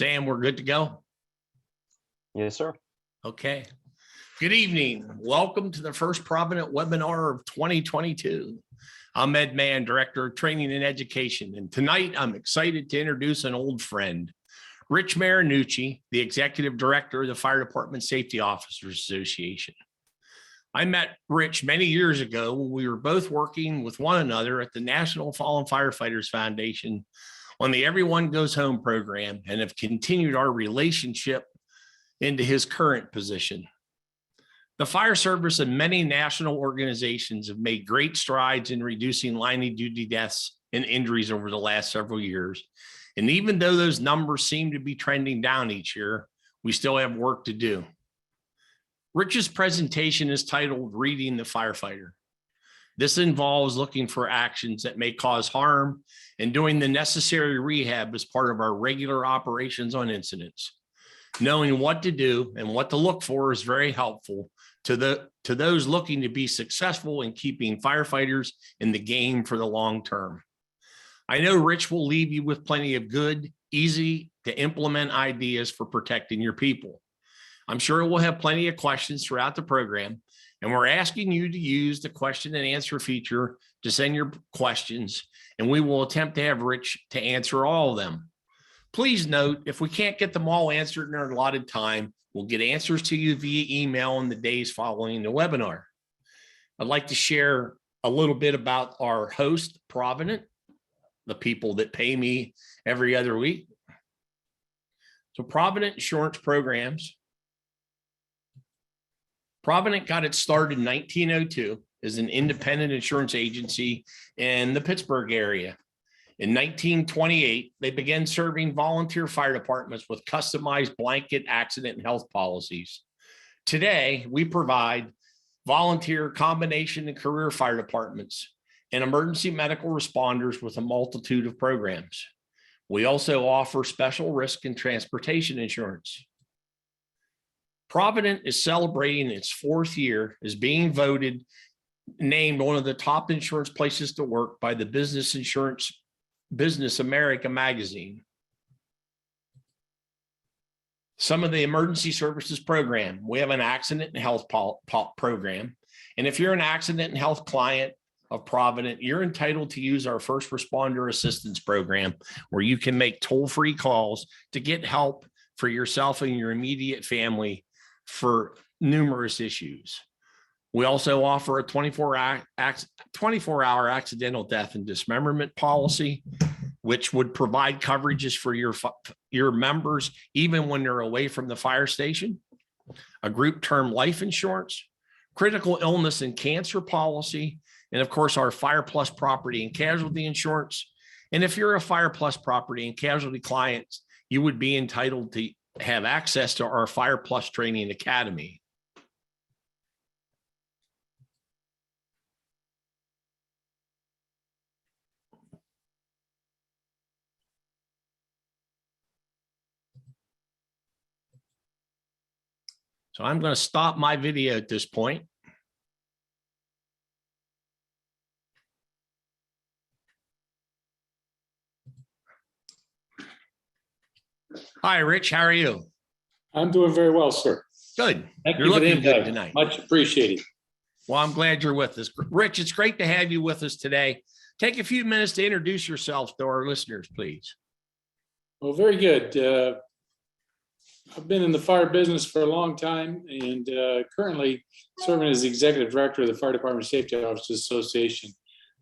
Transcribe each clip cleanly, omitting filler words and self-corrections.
Sam, we're good to go? Yes, sir. Okay. Good evening. Welcome to the first Provident webinar of 2022. I'm Ed Mann, Director of Training and Education, and tonight I'm excited to introduce an old friend, Rich Marinucci, the Executive Director of the Fire Department Safety Officers Association. I met Rich many years ago when we were both working with one another at the National Fallen Firefighters Foundation on the Everyone Goes Home program, and have continued our relationship into his current position. The fire service and many national organizations have made great strides in reducing line of duty deaths and injuries over the last several years. And even though those numbers seem to be trending down each year, we still have work to do. Rich's presentation is titled Reading the Firefighter. This involves looking for actions that may cause harm and doing the necessary rehab as part of our regular operations on incidents. Knowing what to do and what to look for is very helpful to those looking to be successful in keeping firefighters in the game for the long term. I know Rich will leave you with plenty of good, easy to implement ideas for protecting your people. I'm sure we'll have plenty of questions throughout the program, and we're asking you to use the question and answer feature to send your questions, and we will attempt to have Rich to answer all of them. Please note, if we can't get them all answered in our allotted time, we'll get answers to you via email in the days following the webinar. I'd like to share a little bit about our host, Provident, the people that pay me every other week. So Provident Insurance Programs. Provident got its start in 1902 as an independent insurance agency in the Pittsburgh area. In 1928, they began serving volunteer fire departments with customized blanket accident and health policies. Today, we provide volunteer, combination, and career fire departments and emergency medical responders with a multitude of programs. We also offer special risk and transportation insurance. Provident is celebrating its 4th year as being named one of the top insurance places to work by the Business America magazine. Some of the emergency services program, we have an accident and health program. And if you're an accident and health client of Provident, you're entitled to use our first responder assistance program, where you can make toll-free calls to get help for yourself and your immediate family for numerous issues. We also offer a 24-hour accidental death and dismemberment policy, which would provide coverages for your members even when they're away from the fire station, a group term life insurance, critical illness and cancer policy, and of course, our Fire Plus property and casualty insurance. And if you're a Fire Plus property and casualty client, you would be entitled to have access to our Fire Plus Training Academy. So I'm going to stop my video at this point. Hi, Rich. How are you? I'm doing very well, sir. Good. Thank You're you for the looking good invite. tonight. Much appreciated. Well, I'm glad you're with us. Rich, it's great to have you with us today. Take a few minutes to introduce yourself to our listeners, please. Well, very good. I've been in the fire business for a long time, and currently serving as the executive director of the Fire Department Safety Officers Association.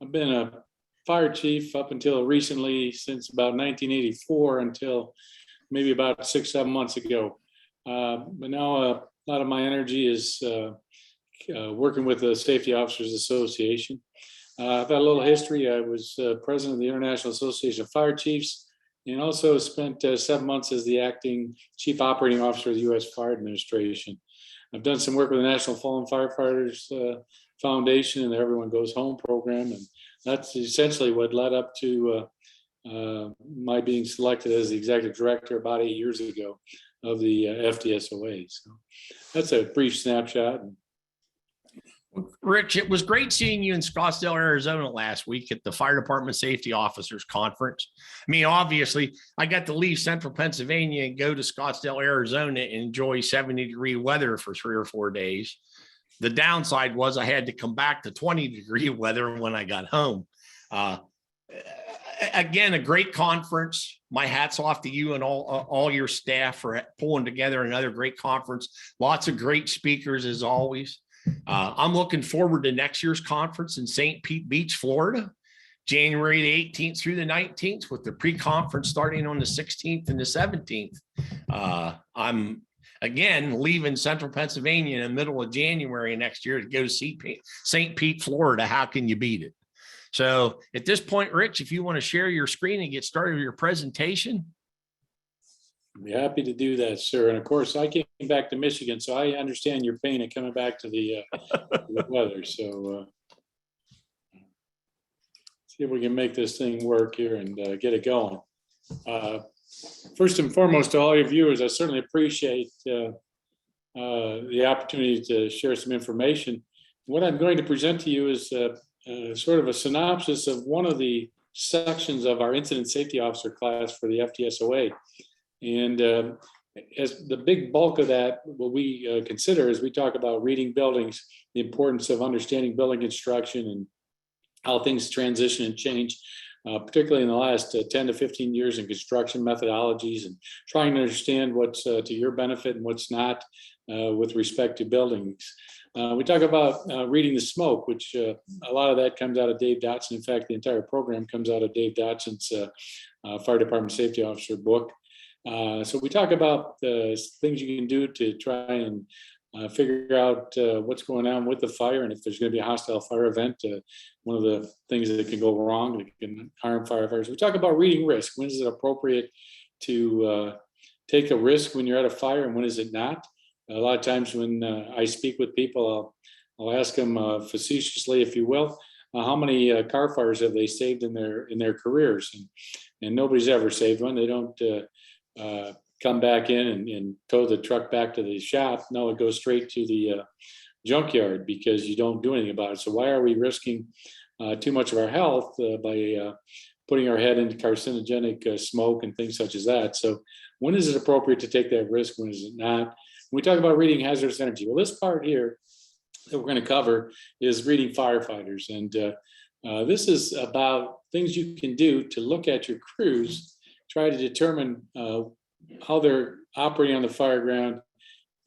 I've been a fire chief up until recently, since about 1984, until maybe about 6-7 months ago. But now a lot of my energy is working with the Safety Officers Association. I've got a little history. I was president of the International Association of Fire Chiefs, and also spent 7 months as the acting chief operating officer of the U.S. Fire Administration. I've done some work with the National Fallen Firefighters Foundation and the Everyone Goes Home program, and that's essentially what led up to my being selected as the executive director about 8 years ago of the FDSOA. So that's a brief snapshot. Rich, it was great seeing you in Scottsdale, Arizona last week at the Fire Department Safety Officers Conference. I mean, obviously, I got to leave central Pennsylvania and go to Scottsdale, Arizona and enjoy 70-degree weather for 3 or 4 days. The downside was I had to come back to 20-degree weather when I got home. Again, a great conference. My hat's off to you and all your staff for pulling together another great conference. Lots of great speakers as always. I'm looking forward to next year's conference in St. Pete Beach, Florida, January the 18th through the 19th, with the pre-conference starting on the 16th and the 17th. I'm again leaving central Pennsylvania in the middle of January next year to go to St. Pete, Florida. How can you beat it? So at this point, Rich, if you want to share your screen and get started with your presentation. I'd be happy to do that, sir. And of course, I came back to Michigan, so I understand your pain at coming back to the weather. So see if we can make this thing work here and get it going. First and foremost, to all your viewers, I certainly appreciate the opportunity to share some information. What I'm going to present to you is sort of a synopsis of one of the sections of our incident safety officer class for the FTSOA. And as the big bulk of that, what we consider is we talk about reading buildings, the importance of understanding building construction and how things transition and change, particularly in the last 10 to 15 years in construction methodologies, and trying to understand what's to your benefit and what's not with respect to buildings. We talk about reading the smoke, which a lot of that comes out of Dave Dotson. In fact, the entire program comes out of Dave Dotson's Fire Department Safety Officer book. So we talk about things you can do to try and figure out what's going on with the fire, and if there's going to be a hostile fire event, one of the things that can go wrong that can harm firefighters. We talk about reading risk. When is it appropriate to take a risk when you're at a fire, and when is it not? A lot of times when I speak with people, I'll ask them facetiously, if you will, how many car fires have they saved in their careers? And nobody's ever saved one. They don't come back in and tow the truck back to the shop. No, it goes straight to the junkyard because you don't do anything about it. So why are we risking too much of our health by putting our head into carcinogenic smoke and things such as that? So when is it appropriate to take that risk? When is it not? When we talk about reading hazardous energy, well, this part here that we're going to cover is reading firefighters. And this is about things you can do to look at your crews, try to determine how they're operating on the fire ground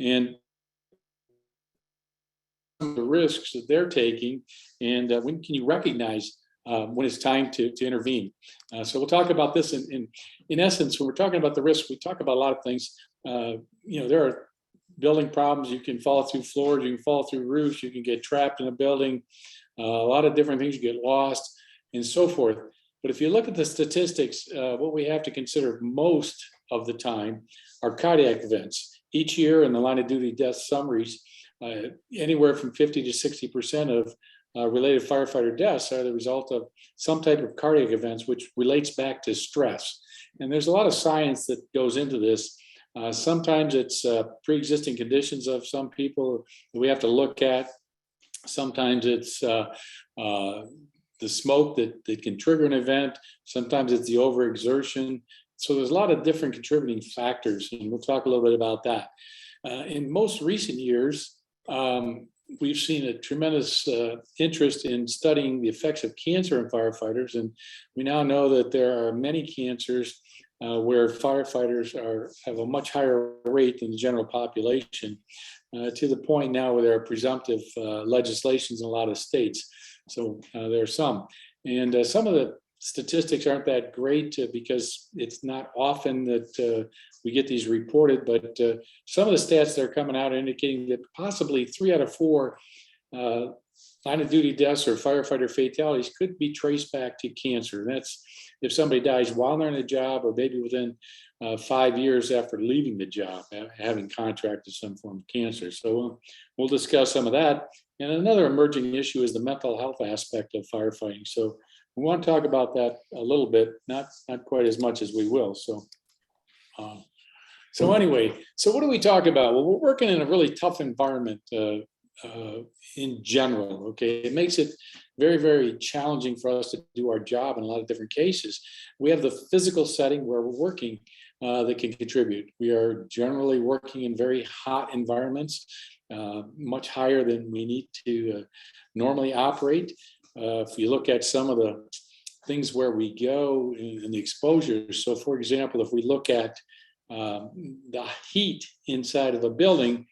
and the risks that they're taking, and when can you recognize when it's time to intervene. So we'll talk about this in essence. When we're talking about the risk, we talk about a lot of things. There are building problems. You can fall through floors, you can fall through roofs, you can get trapped in a building, a lot of different things, you get lost and so forth. But if you look at the statistics, what we have to consider most of the time are cardiac events. Each year in the line of duty death summaries, anywhere from 50 to 60% of related firefighter deaths are the result of some type of cardiac events, which relates back to stress. And there's a lot of science that goes into this. Sometimes it's pre-existing conditions of some people that we have to look at. Sometimes it's the smoke that can trigger an event. Sometimes it's the overexertion. So there's a lot of different contributing factors, and we'll talk a little bit about that. In most recent years, we've seen a tremendous interest in studying the effects of cancer in firefighters, and we now know that there are many cancers where firefighters have a much higher rate than the general population, to the point now where there are presumptive legislations in a lot of states. So there are some. And some of the statistics aren't that great because it's not often that we get these reported, but some of the stats that are coming out are indicating that possibly 3 out of 4 line of duty deaths or firefighter fatalities could be traced back to cancer. And that's if somebody dies while they're in the job, or maybe within 5 years after leaving the job, having contracted some form of cancer. So we'll discuss some of that. And another emerging issue is the mental health aspect of firefighting. So we want to talk about that a little bit, not quite as much as we will. So anyway, so what do we talk about? Well, we're working in a really tough environment in general. Okay, it makes it very, very challenging for us to do our job in a lot of different cases. We have the physical setting where we're working that can contribute. We are generally working in very hot environments, much higher than we need to normally operate. If you look at some of the things where we go in the exposures. So for example, if we look at the heat inside of a building,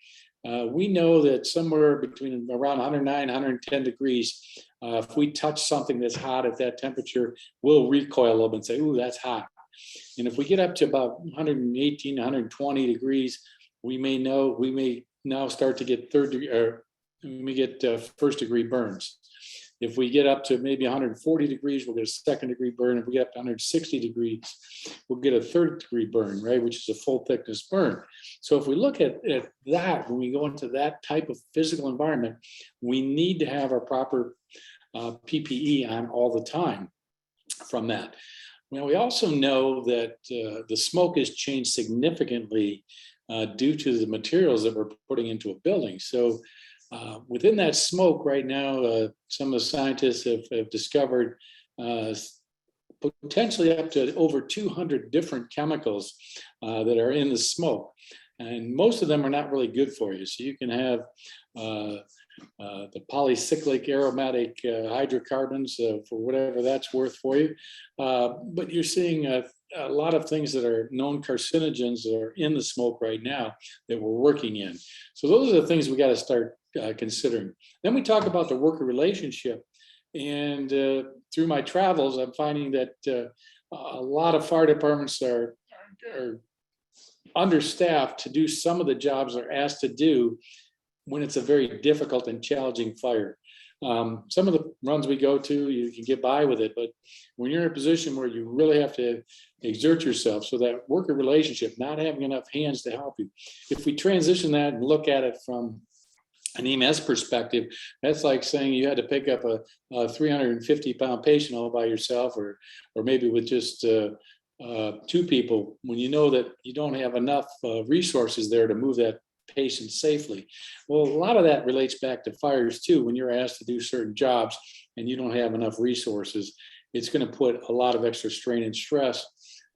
we know that somewhere between around 109, 110 degrees, if we touch something that's hot at that temperature, we'll recoil a little bit and say, ooh, that's hot. And if we get up to about 118, 120 degrees, we may now start to get first degree burns. If we get up to maybe 140 degrees, we'll get a second degree burn. If we get up to 160 degrees, we'll get a third degree burn, right? Which is a full thickness burn. So if we look at that, when we go into that type of physical environment, we need to have our proper PPE on all the time from that. Now, we also know that the smoke has changed significantly due to the materials that we're putting into a building. So within that smoke right now, some of the scientists have discovered potentially up to over 200 different chemicals that are in the smoke. And most of them are not really good for you. So you can have the polycyclic aromatic hydrocarbons for whatever that's worth for you. But you're seeing a lot of things that are known carcinogens that are in the smoke right now that we're working in. So those are the things we got to start considering. Then we talk about the worker relationship. And through my travels, I'm finding that a lot of fire departments are understaffed to do some of the jobs they're asked to do when it's a very difficult and challenging fire. Some of the runs we go to, you can get by with it, but when you're in a position where you really have to exert yourself, so that worker relationship, not having enough hands to help you. If we transition that and look at it from an EMS perspective, that's like saying you had to pick up a 350-pound patient all by yourself, or maybe with just two people, when you know that you don't have enough resources there to move that patient safely. Well, a lot of that relates back to fires too. When you're asked to do certain jobs and you don't have enough resources, it's going to put a lot of extra strain and stress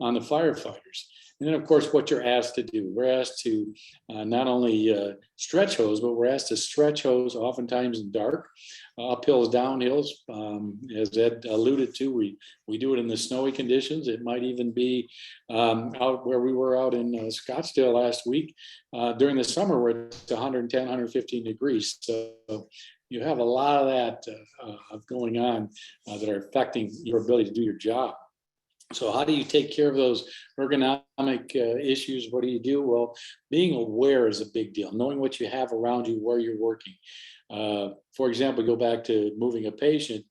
on the firefighters. And then, of course, what you're asked to do. We're asked to not only stretch hose, but we're asked to stretch hose oftentimes in dark, uphills, downhills. As Ed alluded to, we do it in the snowy conditions. It might even be out where we were out in Scottsdale last week during the summer where it's 110, 115 degrees. So you have a lot of that going on that are affecting your ability to do your job. So how do you take care of those ergonomic issues? What do you do? Well, being aware is a big deal. Knowing what you have around you, where you're working. For example, go back to moving a patient.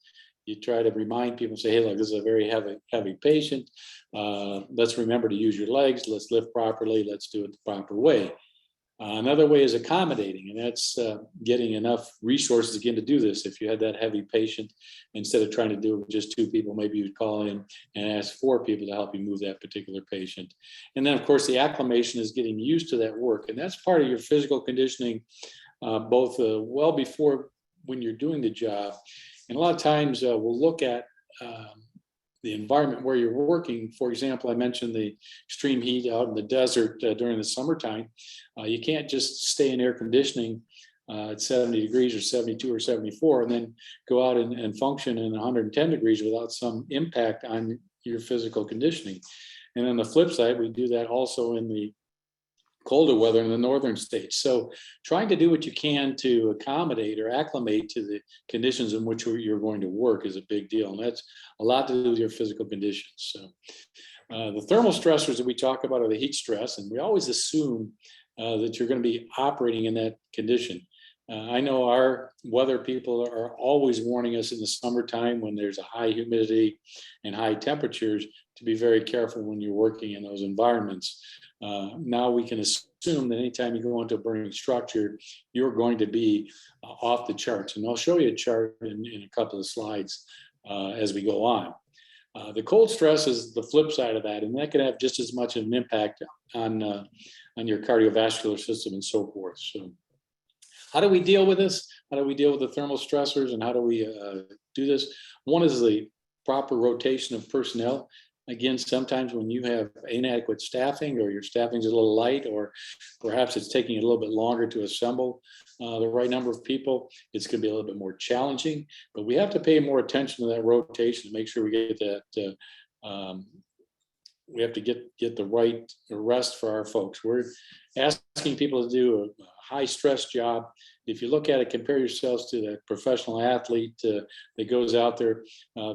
You try to remind people, say, hey, look, this is a very heavy patient. Let's remember to use your legs. Let's lift properly. Let's do it the proper way. Another way is accommodating, and that's getting enough resources again to do this. If you had that heavy patient, instead of trying to do it with just two people, maybe you'd call in and ask 4 people to help you move that particular patient. And then, of course, the acclimation is getting used to that work, and that's part of your physical conditioning, both well before when you're doing the job. And a lot of times we'll look at the environment where you're working. For example, I mentioned the extreme heat out in the desert during the summertime. You can't just stay in air conditioning at 70 degrees or 72 or 74 and then go out and function in 110 degrees without some impact on your physical conditioning. And on the flip side, we do that also in the colder weather in the northern states. So trying to do what you can to accommodate or acclimate to the conditions in which you're going to work is a big deal. And that's a lot to do with your physical conditions. So the thermal stressors that we talk about are the heat stress, and we always assume that you're going to be operating in that condition. I know our weather people are always warning us in the summertime when there's a high humidity and high temperatures to be very careful when you're working in those environments. Now we can assume that anytime you go into a burning structure, you're going to be off the charts. And I'll show you a chart in a couple of slides as we go on. The cold stress is the flip side of that, and that can have just as much of an impact on your cardiovascular system and so forth. So How do we deal with this? How do we deal with the thermal stressors, and how do we do this? One is the proper rotation of personnel. Again, sometimes when you have inadequate staffing, or your staffing is a little light, or perhaps it's taking a little bit longer to assemble the right number of people, it's going to be a little bit more challenging. But we have to pay more attention to that rotation to make sure we get that. We have to get the right rest for our folks. We're asking people to do a high stress job. If you look at it, compare yourselves to that professional athlete that goes out there.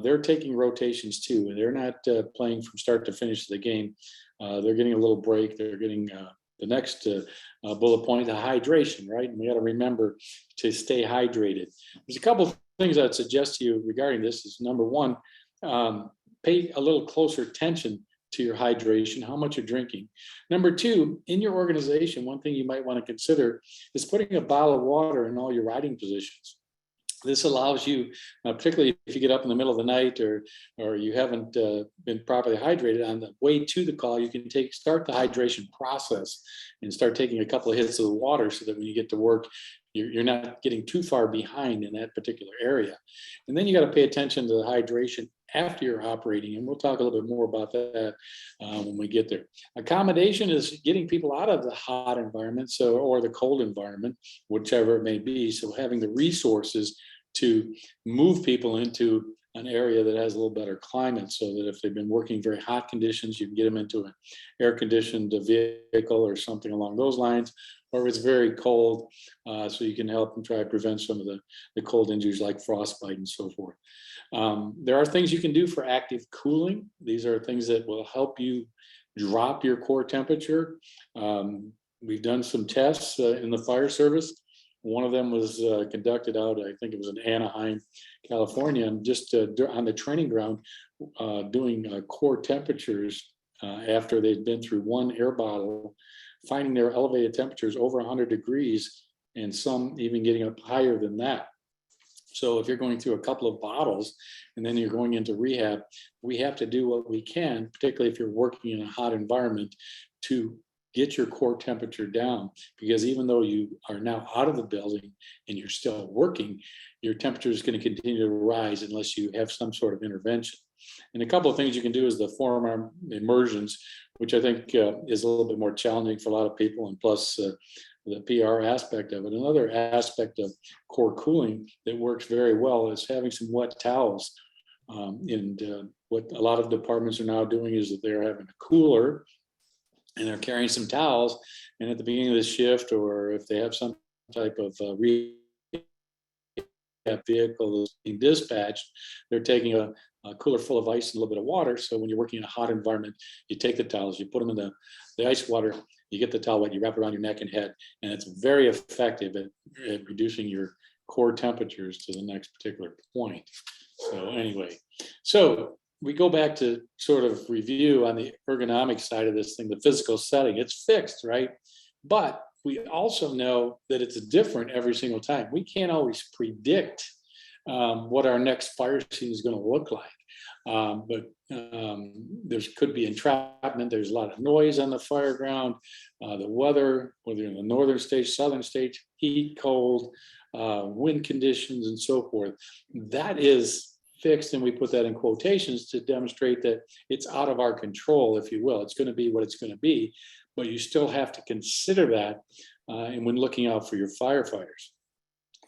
They're taking rotations too, and they're not playing from start to finish of the game. They're getting a little break. They're getting the next bullet point, the hydration, right? And we got to remember to stay hydrated. There's a couple of things I'd suggest to you regarding this. Is number one, pay a little closer attention to your hydration, how much you're drinking. Number two, in your organization, one thing you might want to consider is putting a bottle of water in all your riding positions. This allows you, particularly if you get up in the middle of the night, or you haven't been properly hydrated, on the way to the call, you can start the hydration process and start taking a couple of hits of the water, so that when you get to work, you're not getting too far behind in that particular area. And then you got to pay attention to the hydration after you're operating, and we'll talk a little bit more about that when we get there. Accommodation is getting people out of the hot environment, or the cold environment, whichever it may be. So having the resources to move people into an area that has a little better climate, so that if they've been working very hot conditions, you can get them into an air-conditioned vehicle or something along those lines. Or if it's very cold, so you can help them try to prevent some of the cold injuries like frostbite and so forth. There are things you can do for active cooling. These are things that will help you drop your core temperature. We've done some tests in the fire service. One of them was conducted out, I think it was in Anaheim, California, and just on the training ground, doing core temperatures after they'd been through one air bottle, finding their elevated temperatures over 100 degrees, and some even getting up higher than that. So if you're going through a couple of bottles and then you're going into rehab, we have to do what we can, particularly if you're working in a hot environment, to get your core temperature down. Because even though you are now out of the building and you're still working, your temperature is going to continue to rise unless you have some sort of intervention. And a couple of things you can do is the forearm immersions, which I think is a little bit more challenging for a lot of people, and plus the PR aspect of it. Another aspect of core cooling that works very well is having some wet towels. What a lot of departments are now doing is that they're having a cooler and they're carrying some towels. And at the beginning of the shift, or if they have some type of rehab vehicle that's being dispatched, they're taking a cooler full of ice and a little bit of water. So when you're working in a hot environment, you take the towels, you put them in the ice water, you get the towel wet, you wrap it around your neck and head, and it's very effective at reducing your core temperatures to the next particular point. So anyway, so we go back to sort of review on the ergonomic side of this thing, the physical setting. It's fixed, right? But we also know that it's different every single time. We can't always predict what our next fire scene is going to look like. But there could be entrapment. There's a lot of noise on the fire ground. The weather, whether you're in the northern states, southern states, heat, cold, wind conditions, and so forth. That is fixed, and we put that in quotations to demonstrate that it's out of our control, if you will. It's going to be what it's going to be, but you still have to consider that and when looking out for your firefighters.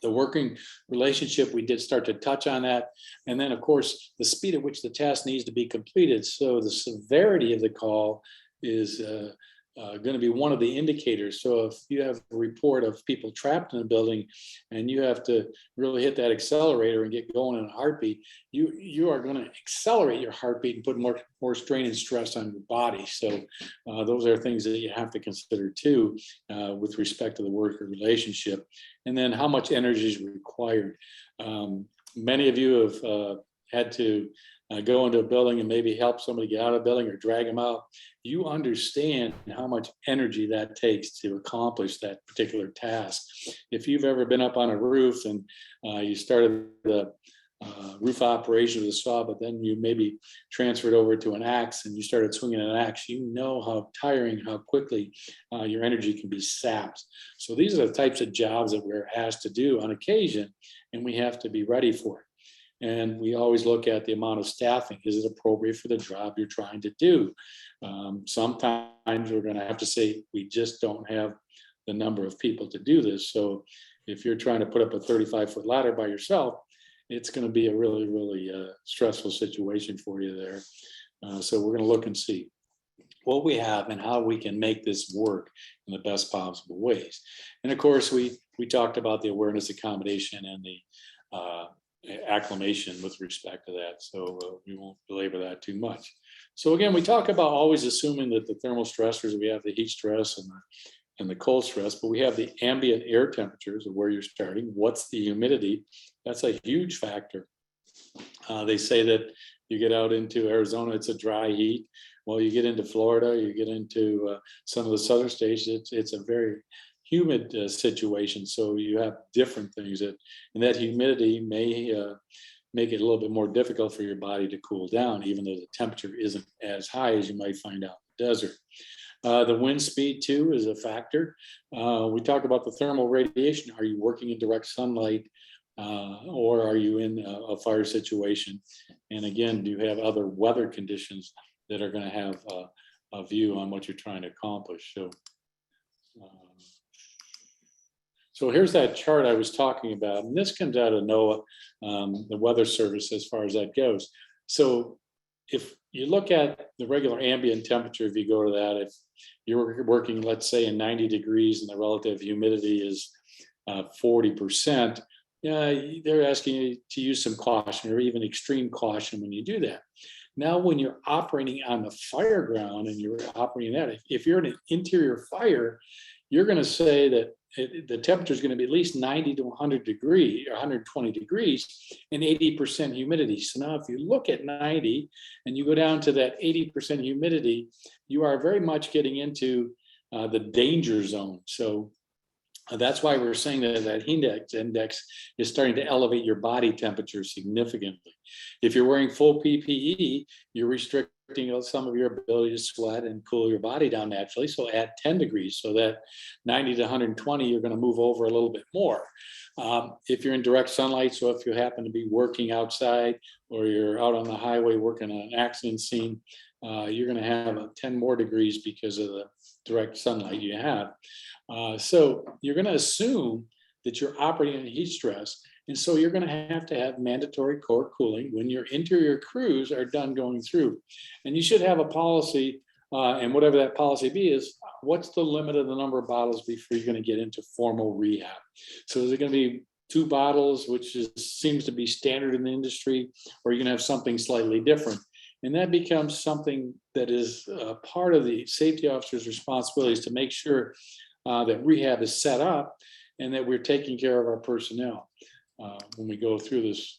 The working relationship, we did start to touch on that. And then, of course, the speed at which the task needs to be completed. So the severity of the call is going to be one of the indicators. So if you have a report of people trapped in a building and you have to really hit that accelerator and get going in a heartbeat, you are going to accelerate your heartbeat and put more strain and stress on your body. So those are things that you have to consider too with respect to the worker relationship. And then how much energy is required. Many of you have had to go into a building and maybe help somebody get out of the building or drag them out. You understand how much energy that takes to accomplish that particular task. If you've ever been up on a roof and you started the roof operation with a saw, but then you maybe transferred over to an axe and you started swinging an axe, you know how tiring, how quickly your energy can be sapped. So these are the types of jobs that we're asked to do on occasion, and we have to be ready for it. And we always look at the amount of staffing. Is it appropriate for the job you're trying to do? Sometimes we're going to have to say, we just don't have the number of people to do this. So if you're trying to put up a 35-foot ladder by yourself, it's going to be a really, really stressful situation for you there. So we're going to look and see what we have and how we can make this work in the best possible ways. And of course, we talked about the awareness, accommodation, and the acclimation with respect to that. So we won't belabor that too much. So again, we talk about always assuming that the thermal stressors, we have the heat stress and the cold stress, but we have the ambient air temperatures of where you're starting. What's the humidity? That's a huge factor. They say that you get out into Arizona, it's a dry heat. Well, you get into Florida, you get into some of the southern states, it's a very humid situation. So you have different things and that humidity may make it a little bit more difficult for your body to cool down, even though the temperature isn't as high as you might find out in the desert. The wind speed too is a factor. We talk about the thermal radiation. Are you working in direct sunlight or are you in a fire situation? And again, do you have other weather conditions that are going to have a view on what you're trying to accomplish? So here's that chart I was talking about, and this comes out of NOAA, the Weather Service, as far as that goes. So if you look at the regular ambient temperature, if you go to that, if you're working, let's say, in 90 degrees and the relative humidity is 40%, they're asking you to use some caution or even extreme caution when you do that. Now, when you're operating on the fire ground and you're operating that, if you're in an interior fire, you're going to say that the temperature is going to be at least 90 to 100 degrees or 120 degrees and 80% humidity. So now if you look at 90 and you go down to that 80% humidity, you are very much getting into the danger zone. So that's why we're saying that heat index is starting to elevate your body temperature significantly. If you're wearing full PPE, you're restricting some of your ability to sweat and cool your body down naturally. So add 10 degrees so that 90 to 120, you're going to move over a little bit more. If you're in direct sunlight, so if you happen to be working outside or you're out on the highway working on an accident scene, you're going to have 10 more degrees because of the direct sunlight you have. So you're going to assume that you're operating in heat stress. And so you're going to have mandatory core cooling when your interior crews are done going through. And you should have a policy, and whatever that policy be is, what's the limit of the number of bottles before you're going to get into formal rehab? So is it going to be 2 bottles, which seems to be standard in the industry, or are you going to have something slightly different? And that becomes something that is part of the safety officer's responsibilities to make sure that rehab is set up and that we're taking care of our personnel when we go through this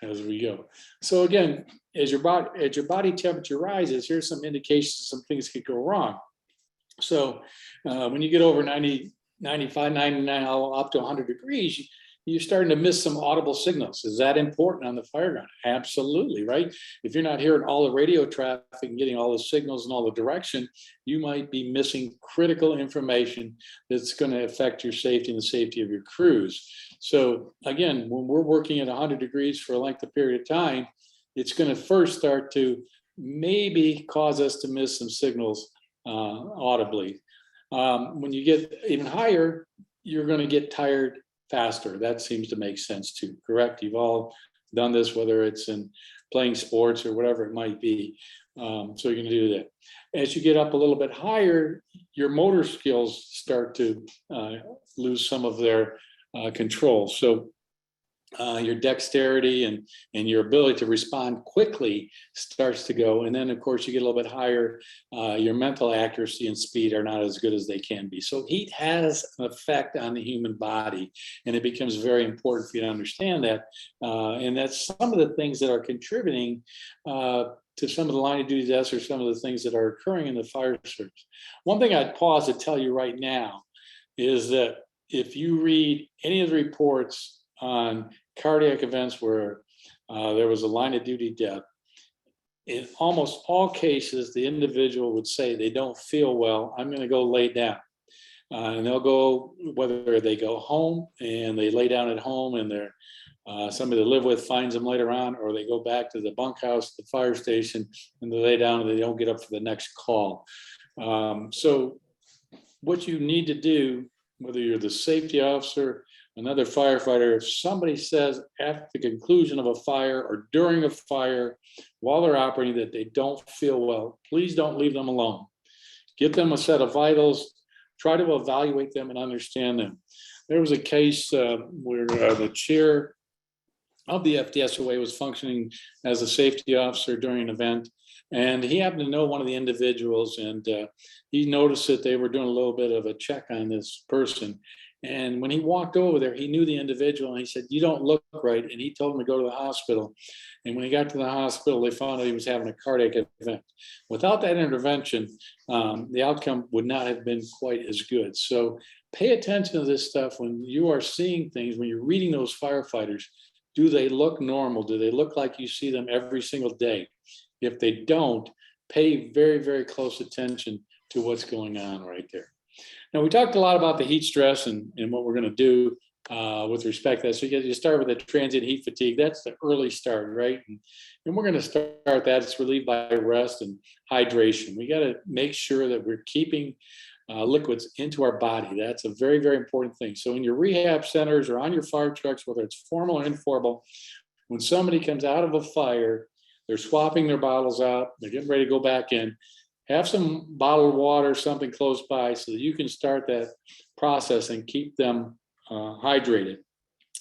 as we go. So again, as your body temperature rises, here's some indications some things could go wrong. So when you get over 90, 95, 99, up to 100 degrees, you're starting to miss some audible signals. Is that important on the fire ground? Absolutely, right? If you're not hearing all the radio traffic and getting all the signals and all the direction, you might be missing critical information that's going to affect your safety and the safety of your crews. So again, when we're working at 100 degrees for a length of period of time, it's going to first start to maybe cause us to miss some signals audibly. When you get even higher, you're going to get tired faster. That seems to make sense too, correct? You've all done this, whether it's in playing sports or whatever it might be. So you're going to do that. As you get up a little bit higher, your motor skills start to lose some of their control. So your dexterity and your ability to respond quickly starts to go. And then, of course, you get a little bit higher. Your mental accuracy and speed are not as good as they can be. So heat has an effect on the human body, and it becomes very important for you to understand that. And that's some of the things that are contributing to some of the line of duty deaths or some of the things that are occurring in the fire service. One thing I'd pause to tell you right now is that if you read any of the reports on cardiac events where there was a line of duty death. In almost all cases, the individual would say they don't feel well. I'm going to go lay down. And they'll go, whether they go home and they lay down at home and they're somebody they live with finds them later on, or they go back to the bunkhouse, the fire station, and they lay down and they don't get up for the next call. So what you need to do, whether you're the safety officer, another firefighter, if somebody says at the conclusion of a fire or during a fire while they're operating that they don't feel well, please don't leave them alone. Give them a set of vitals, try to evaluate them and understand them. There was a case where the chair of the FDSOA was functioning as a safety officer during an event, and he happened to know one of the individuals, and he noticed that they were doing a little bit of a check on this person. And when he walked over there, he knew the individual and he said, "You don't look right." And he told him to go to the hospital. And when he got to the hospital, they found out he was having a cardiac event. Without that intervention, the outcome would not have been quite as good. So pay attention to this stuff when you are seeing things, when you're reading those firefighters. Do they look normal? Do they look like you see them every single day? If they don't, pay very, very close attention to what's going on right there. Now, we talked a lot about the heat stress and what we're going to do with respect to that. So you start with the transient heat fatigue. That's the early start, right? And we're going to start that. It's relieved by rest and hydration. We got to make sure that we're keeping liquids into our body. That's a very, very important thing. So in your rehab centers or on your fire trucks, whether it's formal or informal, when somebody comes out of a fire, they're swapping their bottles out, they're getting ready to go back in. Have some bottled water, something close by so that you can start that process and keep them hydrated.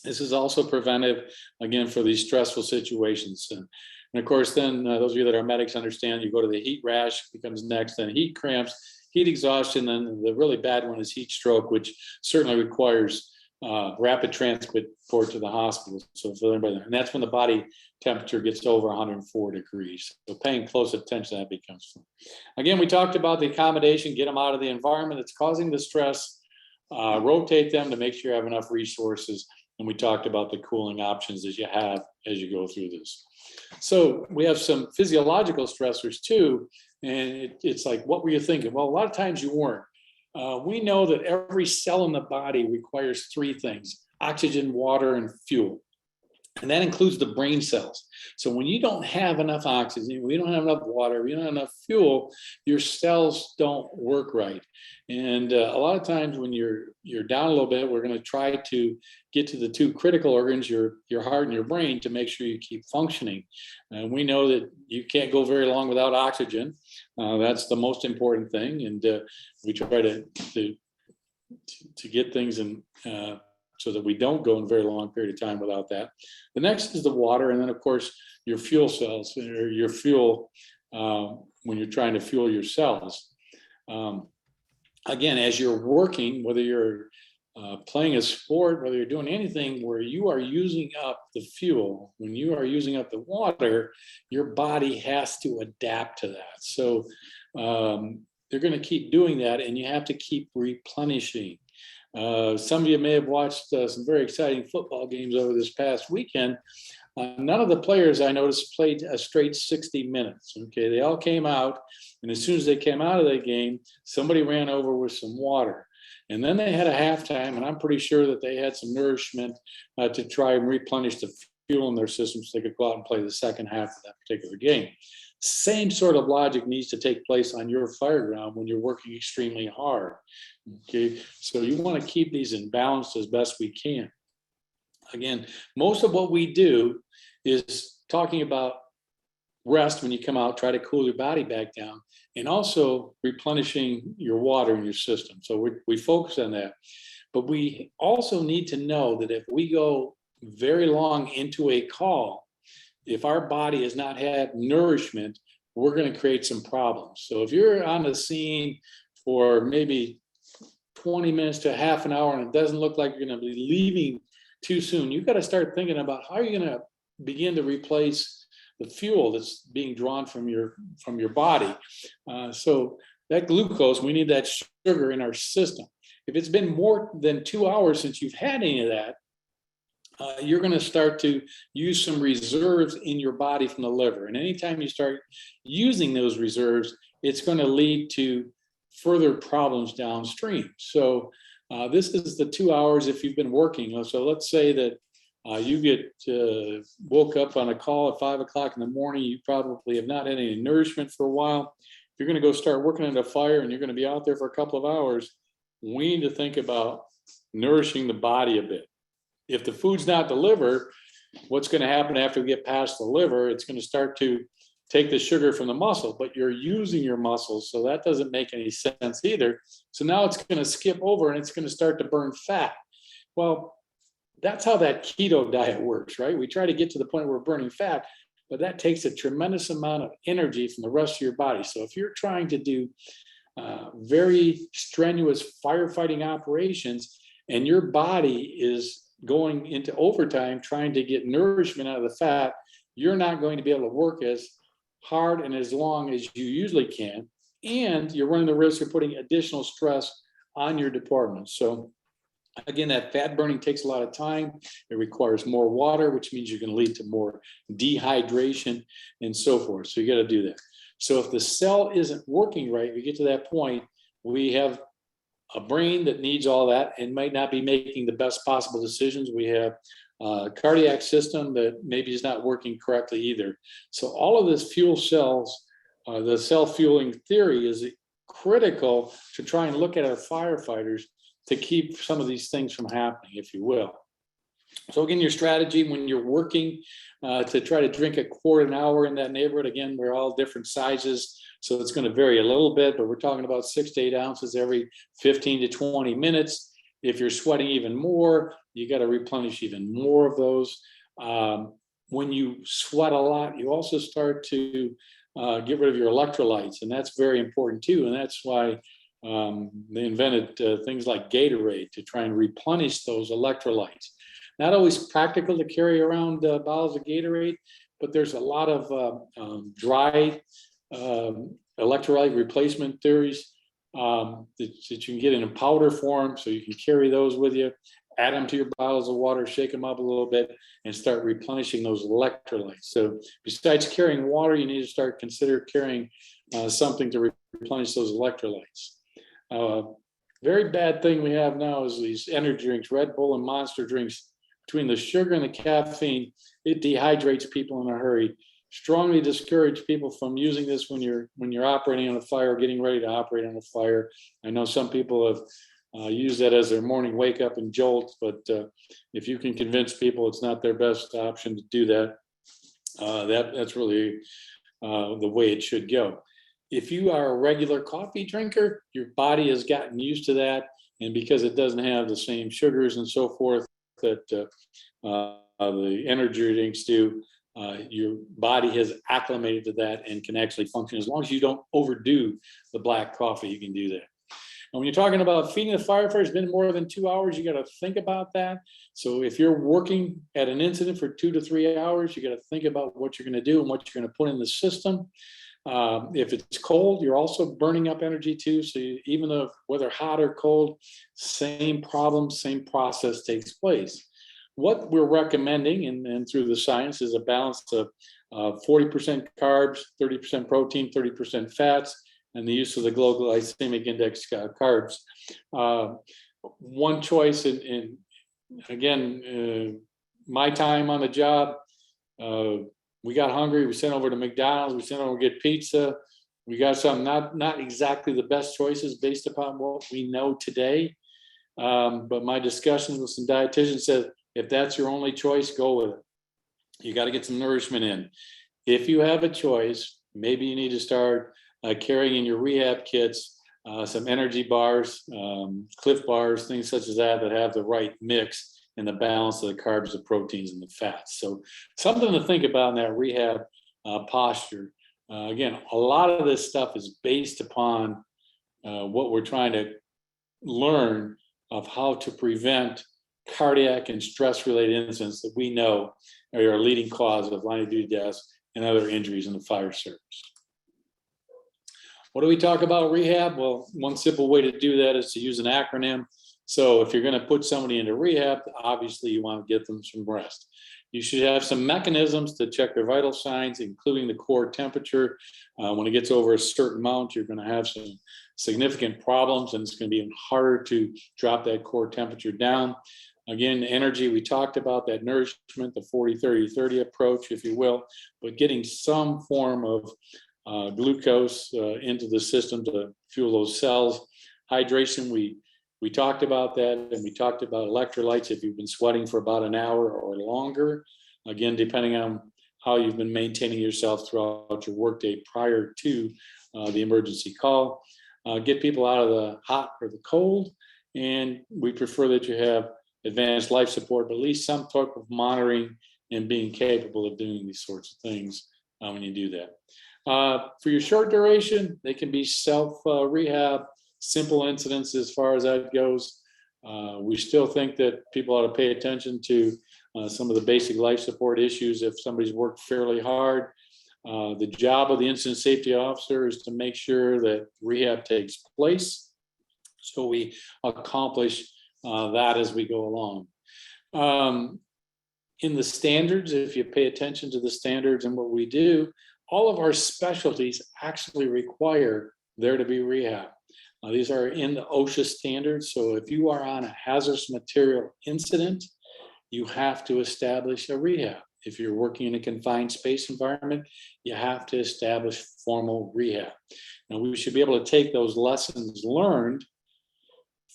This is also preventive, again, for these stressful situations. And of course, then those of you that are medics understand you go to the heat rash becomes next, then heat cramps, heat exhaustion, and the really bad one is heat stroke, which certainly requires rapid transport to the hospital. So for everybody, and that's when the body temperature gets over 104 degrees. So paying close attention to that becomes fun. Again, we talked about the accommodation, get them out of the environment that's causing the stress, rotate them to make sure you have enough resources. And we talked about the cooling options that you have as you go through this. So we have some physiological stressors too. And it's like, what were you thinking? Well, a lot of times you weren't. We know that every cell in the body requires three things: oxygen, water, and fuel. And that includes the brain cells. So when you don't have enough oxygen, we don't have enough water, we don't have enough fuel, your cells don't work right. And a lot of times when you're down a little bit, we're going to try to get to the two critical organs, your heart and your brain, to make sure you keep functioning. And we know that you can't go very long without oxygen. That's the most important thing. And we try to get things in so that we don't go in a very long period of time without that. The next is the water, and then of course your fuel cells, or your fuel when you're trying to fuel your cells. Again, as you're working, whether you're playing a sport, whether you're doing anything where you are using up the fuel, when you are using up the water, your body has to adapt to that. So they're going to keep doing that, and you have to keep replenishing. Some of you may have watched some very exciting football games over this past weekend. None of the players I noticed played a straight 60 minutes. Okay, they all came out, and as soon as they came out of the game, somebody ran over with some water. And then they had a halftime, and I'm pretty sure that they had some nourishment to try and replenish the fuel in their system so they could go out and play the second half of that particular game. Same sort of logic needs to take place on your fire ground when you're working extremely hard. Okay, so you want to keep these in balance as best we can. Again, most of what we do is talking about rest when you come out, try to cool your body back down, and also replenishing your water in your system. So we focus on that. But we also need to know that if we go very long into a call, if our body has not had nourishment, we're going to create some problems. So if you're on the scene for maybe 20 minutes to half an hour and it doesn't look like you're going to be leaving too soon, you've got to start thinking about how you're going to begin to replace the fuel that's being drawn from your body. So that glucose, we need that sugar in our system. If it's been more than 2 hours since you've had any of that, you're going to start to use some reserves in your body from the liver. And anytime you start using those reserves, it's going to lead to further problems downstream. So this is the 2 hours if you've been working. So let's say that you get woke up on a call at 5 o'clock in the morning. You probably have not had any nourishment for a while. If you're going to go start working at a fire and you're going to be out there for a couple of hours, we need to think about nourishing the body a bit. If the food's not delivered, what's going to happen after we get past the liver? It's going to start to take the sugar from the muscle, but you're using your muscles, so that doesn't make any sense either. So now it's going to skip over and it's going to start to burn fat. Well, that's how that keto diet works, right? We try to get to the point where we're burning fat, but that takes a tremendous amount of energy from the rest of your body. So if you're trying to do very strenuous firefighting operations and your body is going into overtime trying to get nourishment out of the fat, you're not going to be able to work as hard and as long as you usually can. And you're running the risk of putting additional stress on your department. So again, that fat burning takes a lot of time. It requires more water, which means you're going to lead to more dehydration and so forth. So you got to do that. So if the cell isn't working right, we get to that point, we have a brain that needs all that and might not be making the best possible decisions. We have a cardiac system that maybe is not working correctly either. So all of this fuel cells, the cell fueling theory is critical to try and look at our firefighters to keep some of these things from happening, if you will. So again, your strategy when you're working to try to drink a quart an hour in that neighborhood, again, we're all different sizes. So it's going to vary a little bit, but we're talking about 6 to 8 ounces every 15 to 20 minutes. If you're sweating even more, you got to replenish even more of those. When you sweat a lot, you also start to get rid of your electrolytes, and that's very important too. And that's why they invented things like Gatorade to try and replenish those electrolytes. Not always practical to carry around bottles of Gatorade, but there's a lot of dry electrolyte replacement theories that you can get in a powder form, so you can carry those with you, add them to your bottles of water, shake them up a little bit, and start replenishing those electrolytes. So besides carrying water, you need to consider carrying something to replenish those electrolytes. Very bad thing we have now is these energy drinks, Red Bull and Monster drinks. Between the sugar and the caffeine, it dehydrates people in a hurry. Strongly discourage people from using this when you're operating on a fire, getting ready to operate on a fire. I know some people have used that as their morning wake up and jolt, but if you can convince people it's not their best option to do that, that's really the way it should go. If you are a regular coffee drinker, your body has gotten used to that, and because it doesn't have the same sugars and so forth that the energy drinks do, your body has acclimated to that and can actually function. As long as you don't overdo the black coffee, you can do that. And when you're talking about feeding the firefighter, it's been more than 2 hours, you got to think about that. So if you're working at an incident for 2 to 3 hours, you got to think about what you're going to do and what you're going to put in the system. If it's cold, you're also burning up energy too. So even though whether hot or cold, same problem, same process takes place. What we're recommending, and through the science, is a balance of 40% carbs, 30% protein, 30% fats, and the use of the global glycemic index carbs. One choice, and again, my time on the job, we got hungry, we sent over to McDonald's, we sent over to get pizza. We got some not exactly the best choices based upon what we know today. But my discussions with some dietitians said, if that's your only choice, go with it. You got to get some nourishment in. If you have a choice, maybe you need to start carrying in your rehab kits some energy bars, Cliff bars, things such as that have the right mix and the balance of the carbs, the proteins, and the fats. So something to think about in that rehab posture. Again, a lot of this stuff is based upon what we're trying to learn of how to prevent cardiac and stress-related incidents that we know are a leading cause of line of duty deaths and other injuries in the fire service. What do we talk about rehab? Well, one simple way to do that is to use an acronym. So if you're going to put somebody into rehab, obviously you want to get them some rest. You should have some mechanisms to check their vital signs, including the core temperature. When it gets over a certain amount, you're going to have some significant problems, and it's going to be even harder to drop that core temperature down. Again, energy, we talked about that nourishment, the 40-30-30 approach, if you will, but getting some form of glucose into the system to fuel those cells. Hydration, we talked about that, and we talked about electrolytes if you've been sweating for about an hour or longer. Again, depending on how you've been maintaining yourself throughout your workday prior to the emergency call. Get people out of the hot or the cold, and we prefer that you have advanced life support, but at least some type of monitoring and being capable of doing these sorts of things when you do that. For your short duration, they can be self-rehab, simple incidents as far as that goes. We still think that people ought to pay attention to some of the basic life support issues if somebody's worked fairly hard. The job of the incident safety officer is to make sure that rehab takes place. So we accomplish that as we go along. In the standards, if you pay attention to the standards and what we do, all of our specialties actually require there to be rehab. These are in the OSHA standards. So if you are on a hazardous material incident, you have to establish a rehab. If you're working in a confined space environment, you have to establish formal rehab. Now, we should be able to take those lessons learned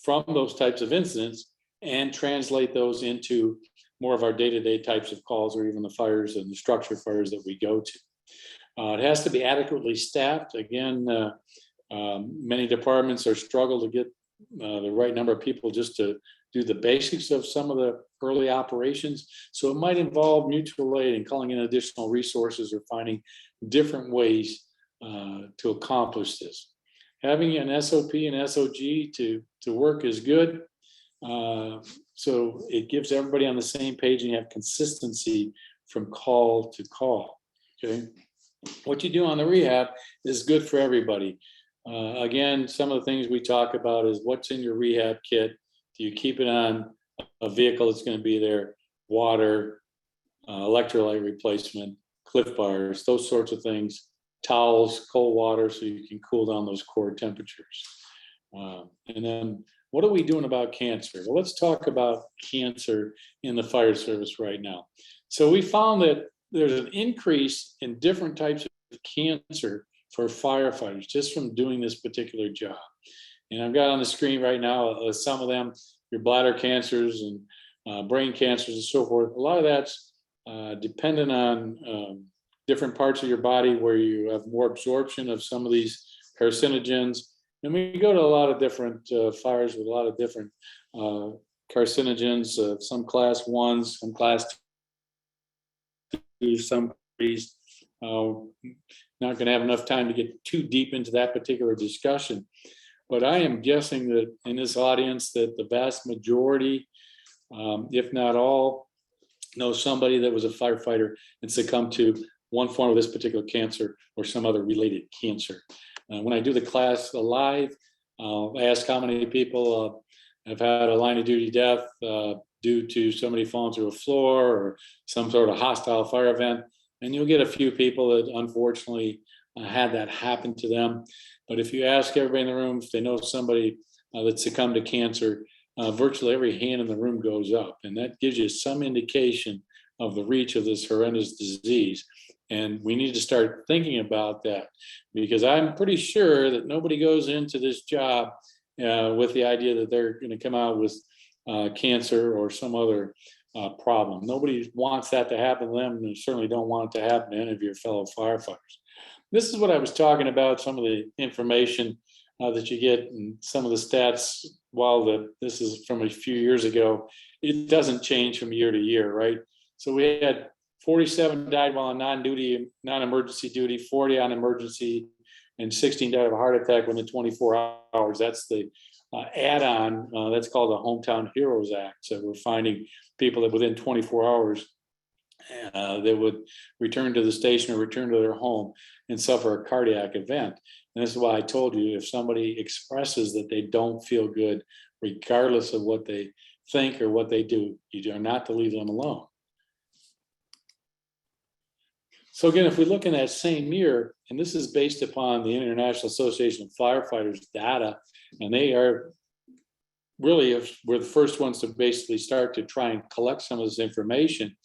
from those types of incidents and translate those into more of our day-to-day types of calls, or even the fires and the structure fires that we go to. It has to be adequately staffed. Again, many departments are struggle to get the right number of people just to do the basics of some of the early operations. So it might involve mutual aid and calling in additional resources or finding different ways to accomplish this. Having an SOP and SOG to work is good. So it gives everybody on the same page, and you have consistency from call to call. Okay. What you do on the rehab is good for everybody. Again, some of the things we talk about is what's in your rehab kit. Do you keep it on a vehicle that's going to be there? Water, electrolyte replacement, Cliff Bars, those sorts of things. Towels, cold water, so you can cool down those core temperatures. And then what are we doing about cancer? Well, let's talk about cancer in the fire service right now. So we found that there's an increase in different types of cancer for firefighters just from doing this particular job. And I've got on the screen right now some of them, your bladder cancers and brain cancers and so forth. A lot of that's dependent on different parts of your body where you have more absorption of some of these carcinogens. And we go to a lot of different fires with a lot of different carcinogens, some class 1s, some class 2, some 3s. Not going to have enough time to get too deep into that particular discussion. But I am guessing that in this audience that the vast majority, if not all, know somebody that was a firefighter and succumbed to one form of this particular cancer or some other related cancer. When I do the class live, I ask how many people have had a line of duty death due to somebody falling through a floor or some sort of hostile fire event. And you'll get a few people that unfortunately had that happen to them. But if you ask everybody in the room if they know somebody that succumbed to cancer, virtually every hand in the room goes up. And that gives you some indication of the reach of this horrendous disease. And we need to start thinking about that, because I'm pretty sure that nobody goes into this job with the idea that they're going to come out with cancer or some other problem. Nobody wants that to happen to them, and you certainly don't want it to happen to any of your fellow firefighters. This is what I was talking about, some of the information that you get and some of the stats. While this is from a few years ago, it doesn't change from year to year, right? So we had 47 died while on non-emergency duty, 40 on emergency, and 16 died of a heart attack within 24 hours. That's the add-on. That's called the Hometown Heroes Act. So we're finding people that within 24 hours, they would return to the station or return to their home and suffer a cardiac event. And this is why I told you, if somebody expresses that they don't feel good regardless of what they think or what they do. You are not to leave them alone. So again, if we look in that same year, and this is based upon the International Association of Firefighters data, and they are really were the first ones to basically start to try and collect some of this information.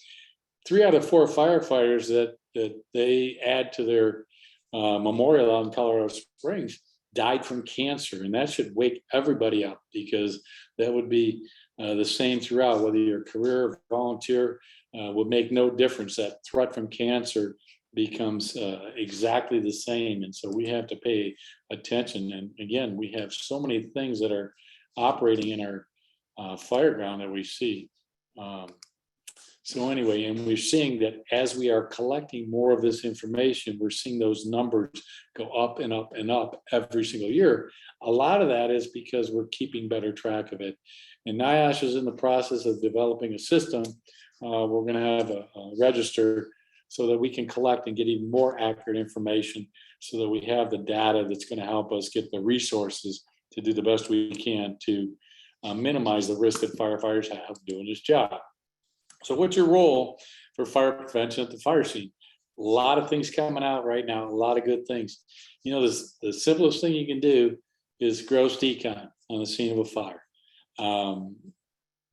3 out of 4 firefighters that they add to their memorial out in Colorado Springs died from cancer, and that should wake everybody up, because that would be the same throughout, whether you're a career or volunteer, would make no difference. That threat from cancer becomes exactly the same, and so we have to pay attention. And again, we have so many things that are operating in our fire ground that we see. So anyway, and we're seeing that as we are collecting more of this information, we're seeing those numbers go up and up and up every single year. A lot of that is because we're keeping better track of it. And NIOSH is in the process of developing a system. We're going to have a register so that we can collect and get even more accurate information, so that we have the data that's going to help us get the resources to do the best we can to minimize the risk that firefighters have doing this job. So what's your role for fire prevention at the fire scene? A lot of things coming out right now, a lot of good things. You know, the simplest thing you can do is gross decon on the scene of a fire.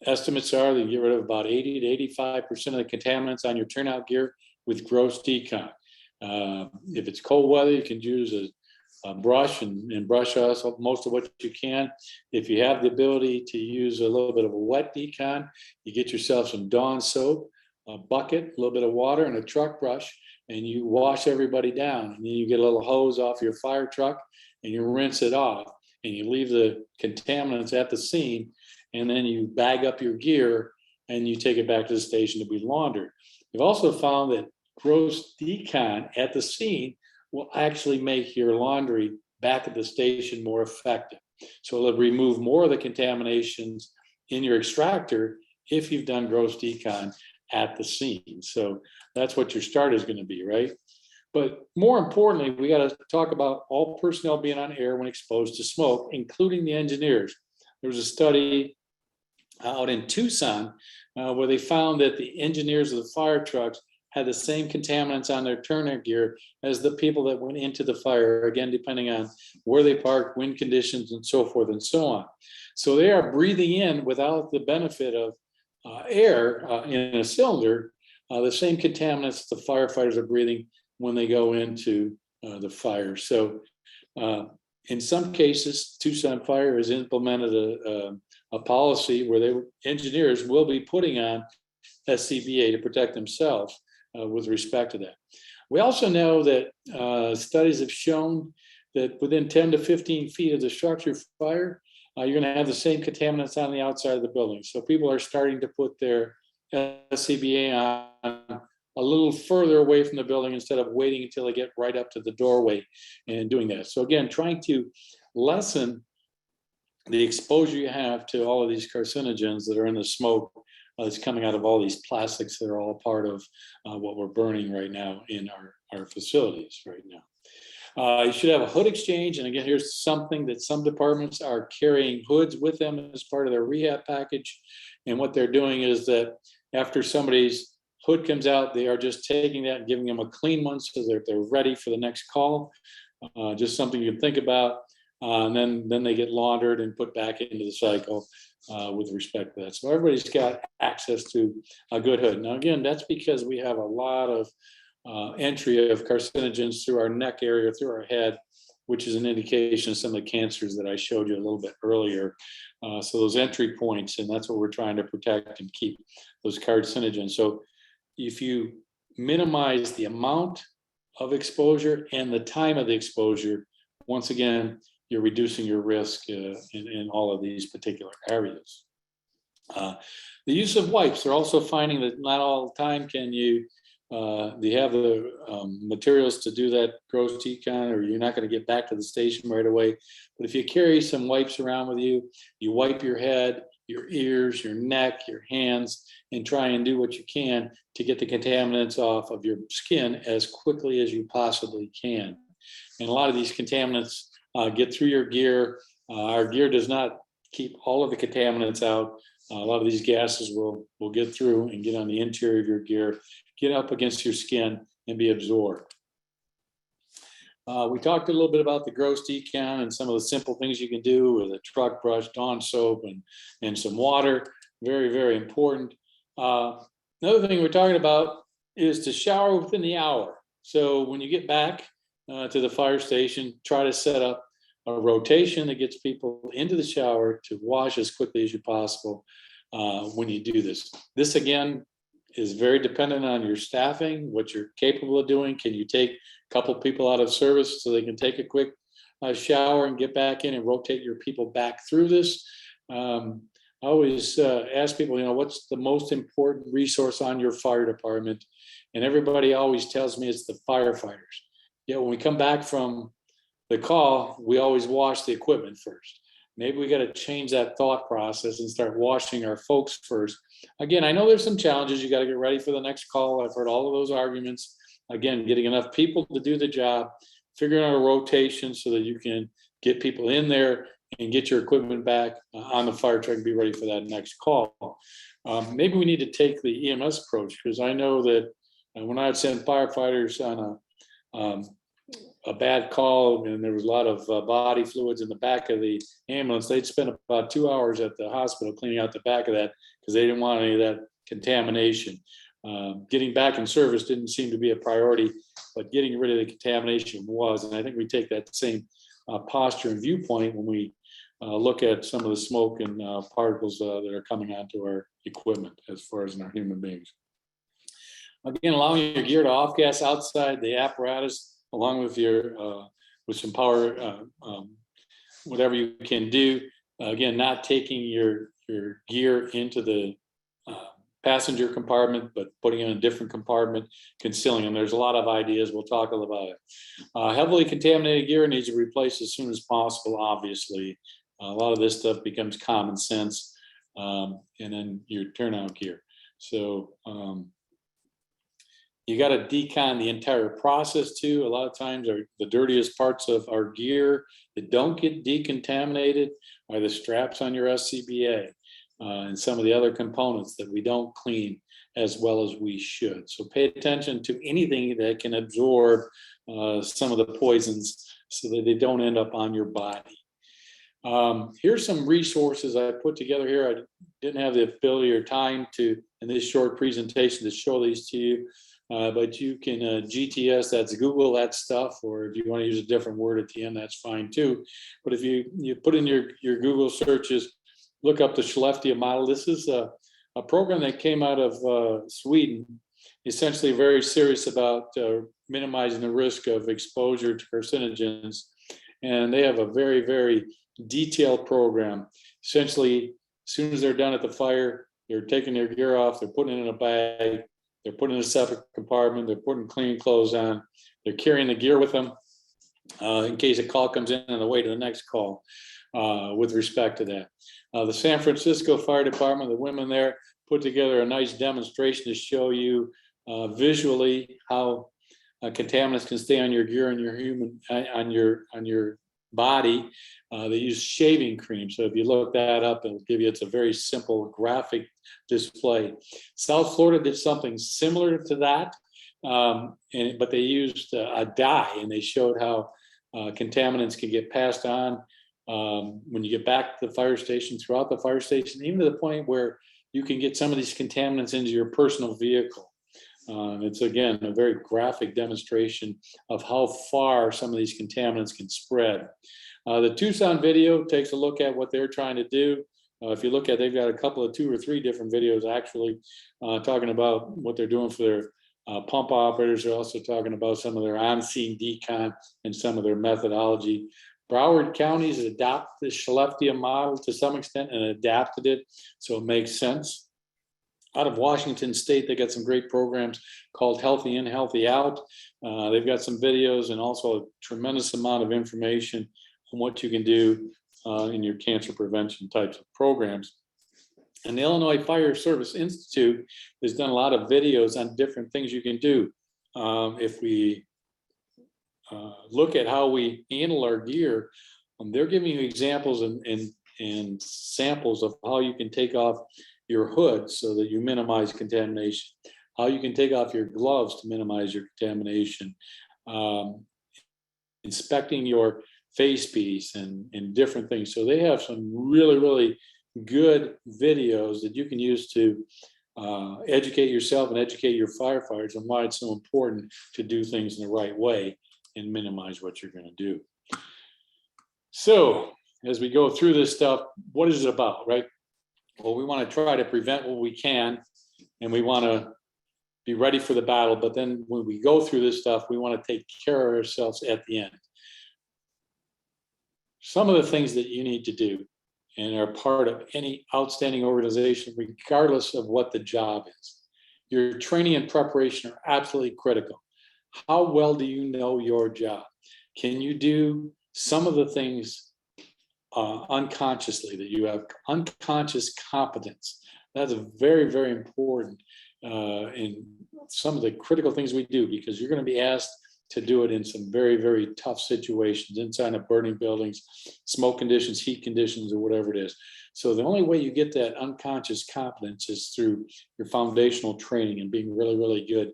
Estimates are that you get rid of about 80 to 85% of the contaminants on your turnout gear with gross decon. If it's cold weather, you can use a brush and brush us most of what you can. If you have the ability to use a little bit of a wet decon, you get yourself some Dawn soap, a bucket, a little bit of water, and a truck brush, and you wash everybody down. And then you get a little hose off your fire truck and you rinse it off, and you leave the contaminants at the scene, and then you bag up your gear and you take it back to the station to be laundered. We've also found that gross decon at the scene will actually make your laundry back at the station more effective. So it'll remove more of the contaminations in your extractor if you've done gross decon at the scene. So that's what your start is going to be, right? But more importantly, we got to talk about all personnel being on air when exposed to smoke, including the engineers. There was a study out in Tucson where they found that the engineers of the fire trucks had the same contaminants on their turnout gear as the people that went into the fire, again, depending on where they parked, wind conditions, and so forth and so on. So they are breathing in, without the benefit of air in a cylinder, the same contaminants the firefighters are breathing when they go into the fire. So in some cases, Tucson Fire has implemented a policy where engineers will be putting on SCBA to protect themselves with respect to that. We also know that studies have shown that within 10 to 15 feet of the structure fire, you're going to have the same contaminants on the outside of the building. So people are starting to put their SCBA on a little further away from the building instead of waiting until they get right up to the doorway and doing that. So again, trying to lessen the exposure you have to all of these carcinogens that are in the smoke that's coming out of all these plastics that are all part of what we're burning right now in our facilities right now. You should have a hood exchange. And again, here's something that some departments are carrying hoods with them as part of their rehab package. And what they're doing is that after somebody's hood comes out, they are just taking that and giving them a clean one so that they're ready for the next call. Just something you can think about. And then they get laundered and put back into the cycle with respect to that. So everybody's got access to a good hood. Now, again, that's because we have a lot of entry of carcinogens through our neck area, through our head, which is an indication of some of the cancers that I showed you a little bit earlier. So those entry points, and that's what we're trying to protect and keep, those carcinogens. So if you minimize the amount of exposure and the time of the exposure, once again, you're reducing your risk in all of these particular areas. The use of wipes, they're also finding that not all the time can you have the materials to do that gross decon, or you're not going to get back to the station right away. But if you carry some wipes around with you, you wipe your head, your ears, your neck, your hands, and try and do what you can to get the contaminants off of your skin as quickly as you possibly can. And a lot of these contaminants get through your gear. Our gear does not keep all of the contaminants out. A lot of these gases will get through and get on the interior of your gear, get up against your skin and be absorbed. We talked a little bit about the gross decon and some of the simple things you can do with a truck brush, Dawn soap, and some water. Very, very important. Another thing we're talking about is to shower within the hour. So when you get back to the fire station, try to set up a rotation that gets people into the shower to wash as quickly as you possible when you do this. This, again, is very dependent on your staffing, what you're capable of doing. Can you take a couple people out of service so they can take a quick shower and get back in and rotate your people back through this? I always ask people, what's the most important resource on your fire department? And everybody always tells me it's the firefighters. Yet when we come back from the call, we always wash the equipment first. Maybe we got to change that thought process and start washing our folks first. Again, I know there's some challenges. You got to get ready for the next call. I've heard all of those arguments. Again, getting enough people to do the job, figuring out a rotation so that you can get people in there and get your equipment back on the fire truck and be ready for that next call. Maybe we need to take the EMS approach, because I know that when I would send firefighters on a bad call and there was a lot of body fluids in the back of the ambulance, they'd spend about 2 hours at the hospital cleaning out the back of that because they didn't want any of that contamination. Getting back in service didn't seem to be a priority, but getting rid of the contamination was. And I think we take that same posture and viewpoint when we look at some of the smoke and particles that are coming onto our equipment as far as in our human beings. Again, allowing your gear to off gas outside the apparatus, along with your with some power, whatever you can do. Again, not taking your gear into the passenger compartment, but putting it in a different compartment, concealing them. There's a lot of ideas. We'll talk a little about it. Heavily contaminated gear needs to be replaced as soon as possible, obviously. A lot of this stuff becomes common sense. And then your turnout gear. So you got to decon the entire process too. A lot of times the dirtiest parts of our gear that don't get decontaminated are the straps on your SCBA. And some of the other components that we don't clean as well as we should. So pay attention to anything that can absorb some of the poisons so that they don't end up on your body. Here's some resources I put together here. I didn't have the ability or time to, in this short presentation, to show these to you, but you can GTS, that's Google that stuff, or if you want to use a different word at the end, that's fine too. But if you put in your Google searches, look up the Skellefteå model. This is a program that came out of Sweden, essentially very serious about minimizing the risk of exposure to carcinogens. And they have a very, very detailed program. Essentially, as soon as they're done at the fire, they're taking their gear off, they're putting it in a bag, they're putting it in a separate compartment, they're putting clean clothes on, they're carrying the gear with them in case a call comes in on the way to the next call. With respect to that. The San Francisco Fire Department, the women there put together a nice demonstration to show you visually how contaminants can stay on your gear and on your body. They use shaving cream. So if you look that up, it'll give you, it's a very simple graphic display. South Florida did something similar to that, but they used a dye, and they showed how contaminants can get passed on when you get back to the fire station, throughout the fire station, even to the point where you can get some of these contaminants into your personal vehicle. It's, again, a very graphic demonstration of how far some of these contaminants can spread. The Tucson video takes a look at what they're trying to do. If you look at, they've got a couple of 2 or 3 different videos actually talking about what they're doing for their pump operators. They're also talking about some of their on-scene decon and some of their methodology. Broward County has adopted the Skellefteå model to some extent and adapted it, so it makes sense. Out of Washington State, they got some great programs called Healthy In, Healthy Out. They've got some videos and also a tremendous amount of information on what you can do in your cancer prevention types of programs. And the Illinois Fire Service Institute has done a lot of videos on different things you can do. If we look at how we handle our gear, they're giving you examples and and samples of how you can take off your hood so that you minimize contamination, how you can take off your gloves to minimize your contamination, inspecting your face piece and different things. So they have some really, really good videos that you can use to educate yourself and educate your firefighters on why it's so important to do things in the right way and minimize what you're going to do. So as we go through this stuff, what is it about, right? Well, we want to try to prevent what we can, and we want to be ready for the battle. But then when we go through this stuff, we want to take care of ourselves at the end. Some of the things that you need to do and are part of any outstanding organization, regardless of what the job is. Your training and preparation are absolutely critical. How well do you know your job? Can you do some of the things unconsciously, that you have unconscious competence? That's very, very important in some of the critical things we do, because you're going to be asked to do it in some very, very tough situations, inside of burning buildings, smoke conditions, heat conditions, or whatever it is. So the only way you get that unconscious competence is through your foundational training and being really, really good.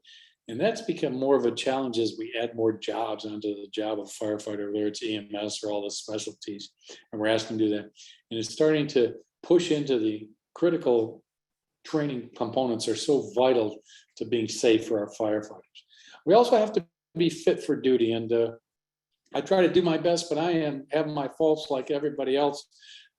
And that's become more of a challenge as we add more jobs onto the job of firefighter, whether it's EMS or all the specialties, and we're asking to do that. And it's starting to push into the critical training components are so vital to being safe for our firefighters. We also have to be fit for duty, and I try to do my best, but I am having my faults like everybody else.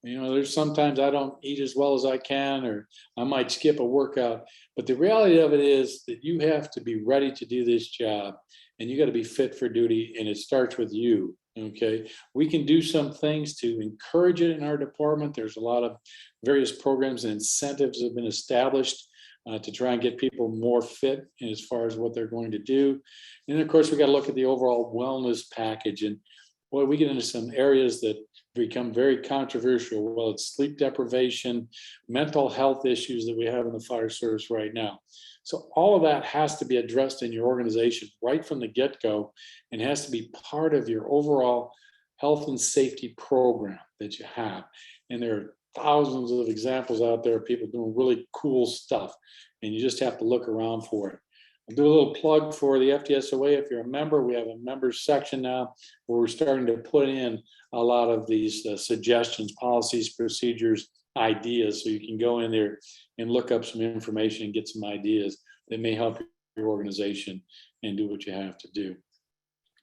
You know, there's sometimes I don't eat as well as I can, or I might skip a workout. But the reality of it is that you have to be ready to do this job, and you got to be fit for duty, and it starts with you. Okay, we can do some things to encourage it in our department. There's a lot of various programs and incentives that have been established to try and get people more fit as far as what they're going to do. And of course, we got to look at the overall wellness package. And boy, we get into some areas that become very controversial. Well, it's sleep deprivation, mental health issues that we have in the fire service right now. So all of that has to be addressed in your organization right from the get-go, and has to be part of your overall health and safety program that you have. And there are thousands of examples out there of people doing really cool stuff, and you just have to look around for it. I'll do a little plug for the FDSOA. If you're a member, we have a members section now where we're starting to put in a lot of these suggestions, policies, procedures, ideas, so you can go in there and look up some information and get some ideas that may help your organization and do what you have to do.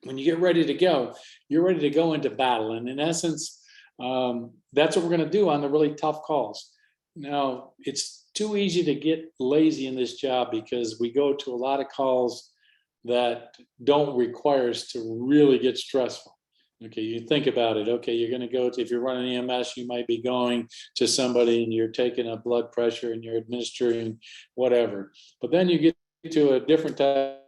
When you get ready to go, you're ready to go into battle. And in essence, that's what we're going to do on the really tough calls. Now, it's too easy to get lazy in this job because we go to a lot of calls that don't require us to really get stressful. Okay, you think about it. Okay, you're going to go to, if you're running EMS, you might be going to somebody and you're taking a blood pressure and you're administering whatever. But then you get to a different type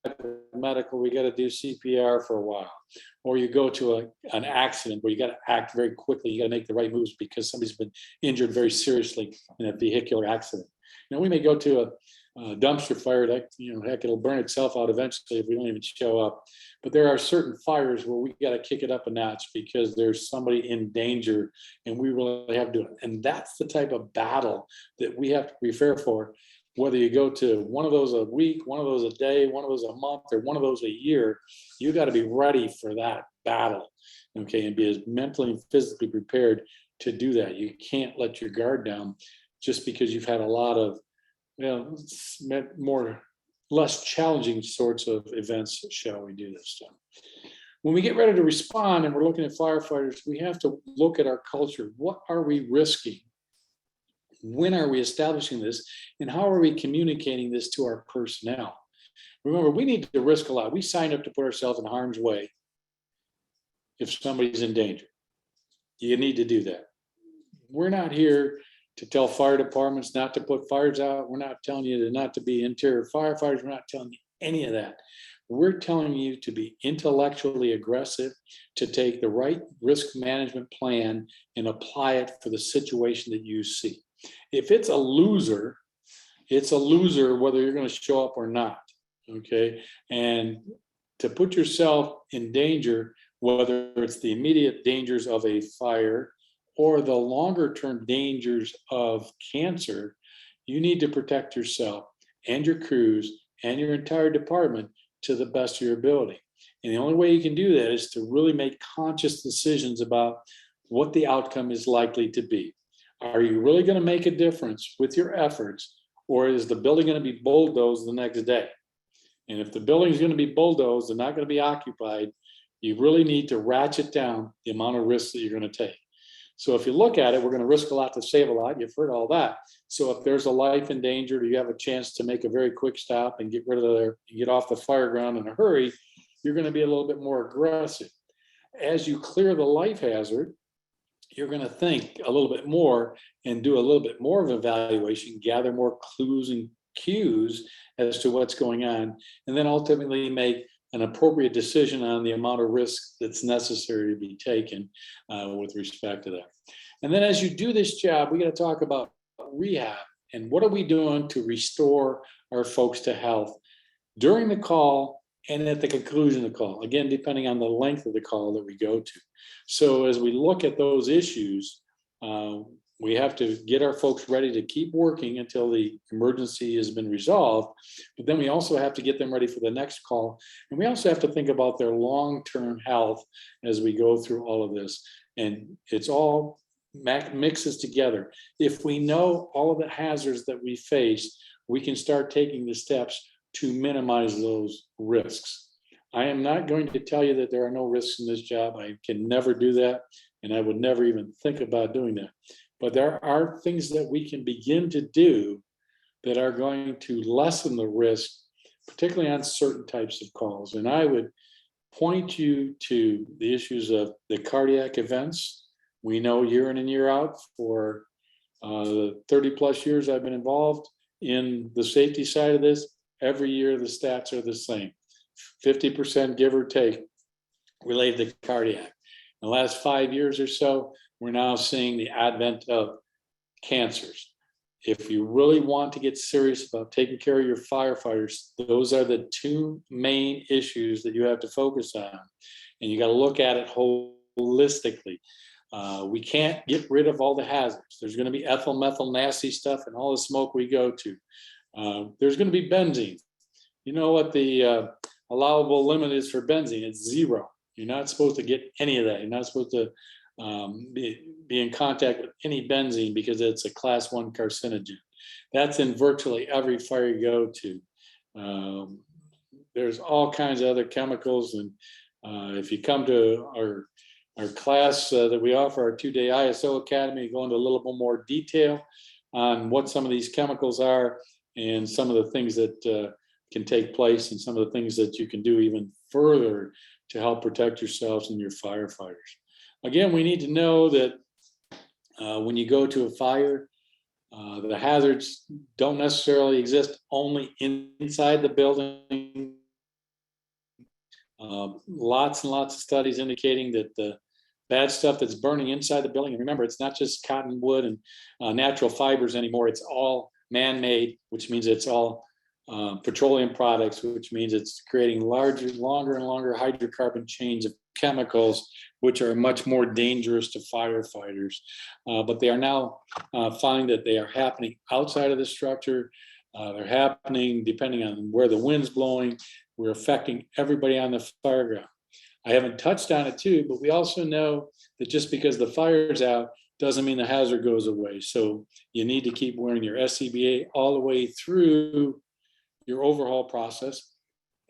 of medical, we got to do CPR for a while. Or you go to an accident where you got to act very quickly. You got to make the right moves because somebody's been injured very seriously in a vehicular accident. You know, we may go to a dumpster fire that, you know, heck, it'll burn itself out eventually if we don't even show up. But there are certain fires where we got to kick it up a notch because there's somebody in danger and we really have to do it. And that's the type of battle that we have to prepare for. Whether you go to one of those a week, one of those a day, one of those a month, or one of those a year, you got to be ready for that battle, okay, and be as mentally and physically prepared to do that. You can't let your guard down just because you've had a lot of, you know, less challenging sorts of events, shall we do this stuff. When we get ready to respond and we're looking at firefighters, we have to look at our culture. What are we risking? When are we establishing this? And how are we communicating this to our personnel? Remember, we need to risk a lot. We signed up to put ourselves in harm's way if somebody's in danger. You need to do that. We're not here to tell fire departments not to put fires out. We're not telling you to not to be interior firefighters. We're not telling you any of that. We're telling you to be intellectually aggressive, to take the right risk management plan and apply it for the situation that you see. If it's a loser whether you're going to show up or not, okay? And to put yourself in danger, whether it's the immediate dangers of a fire or the longer term dangers of cancer, you need to protect yourself and your crews and your entire department to the best of your ability. And the only way you can do that is to really make conscious decisions about what the outcome is likely to be. Are you really going to make a difference with your efforts, or is the building going to be bulldozed the next day? And if the building is going to be bulldozed and not going to be occupied, you really need to ratchet down the amount of risks that you're going to take. So if you look at it, we're going to risk a lot to save a lot. You've heard all that. So if there's a life in danger, you have a chance to make a very quick stop and get rid of there, get off the fire ground in a hurry, you're going to be a little bit more aggressive. As you clear the life hazard, you're going to think a little bit more and do a little bit more of evaluation, gather more clues and cues as to what's going on, and then ultimately make an appropriate decision on the amount of risk that's necessary to be taken with respect to that. And then as you do this job, we got to talk about rehab and what are we doing to restore our folks to health during the call and at the conclusion of the call, again, depending on the length of the call that we go to. So as we look at those issues, we have to get our folks ready to keep working until the emergency has been resolved. But then we also have to get them ready for the next call. And we also have to think about their long-term health as we go through all of this. And it's all mixes together. If we know all of the hazards that we face, we can start taking the steps to minimize those risks. I am not going to tell you that there are no risks in this job. I can never do that. And I would never even think about doing that. But there are things that we can begin to do that are going to lessen the risk, particularly on certain types of calls. And I would point you to the issues of the cardiac events. We know year in and year out for the 30 plus years I've been involved in the safety side of this, every year the stats are the same. 50% give or take related to cardiac. In the last 5 years or so, we're now seeing the advent of cancers. If you really want to get serious about taking care of your firefighters, those are the two main issues that you have to focus on. And you got to look at it holistically. We can't get rid of all the hazards. There's going to be ethyl, methyl, nasty stuff and all the smoke we go to. There's going to be benzene. You know what the allowable limit is for benzene? It's 0. You're not supposed to get any of that. You're not supposed to be in contact with any benzene because it's a class 1 carcinogen. That's in virtually every fire you go to. There's all kinds of other chemicals. And if you come to our class that we offer, our 2-day ISO Academy, go into a little bit more detail on what some of these chemicals are and some of the things that can take place and some of the things that you can do even further to help protect yourselves and your firefighters. Again, we need to know that when you go to a fire, the hazards don't necessarily exist only inside the building. Lots and lots of studies indicating that the bad stuff that's burning inside the building, and remember, it's not just cotton wood and natural fibers anymore, it's all man-made, which means it's all petroleum products, which means it's creating longer and longer hydrocarbon chains of chemicals, which are much more dangerous to firefighters. But they are now finding that they are happening outside of the structure. They're happening depending on where the wind's blowing. We're affecting everybody on the fire ground. I haven't touched on it too, but we also know that just because the fire's out doesn't mean the hazard goes away. So you need to keep wearing your SCBA all the way through your overhaul process.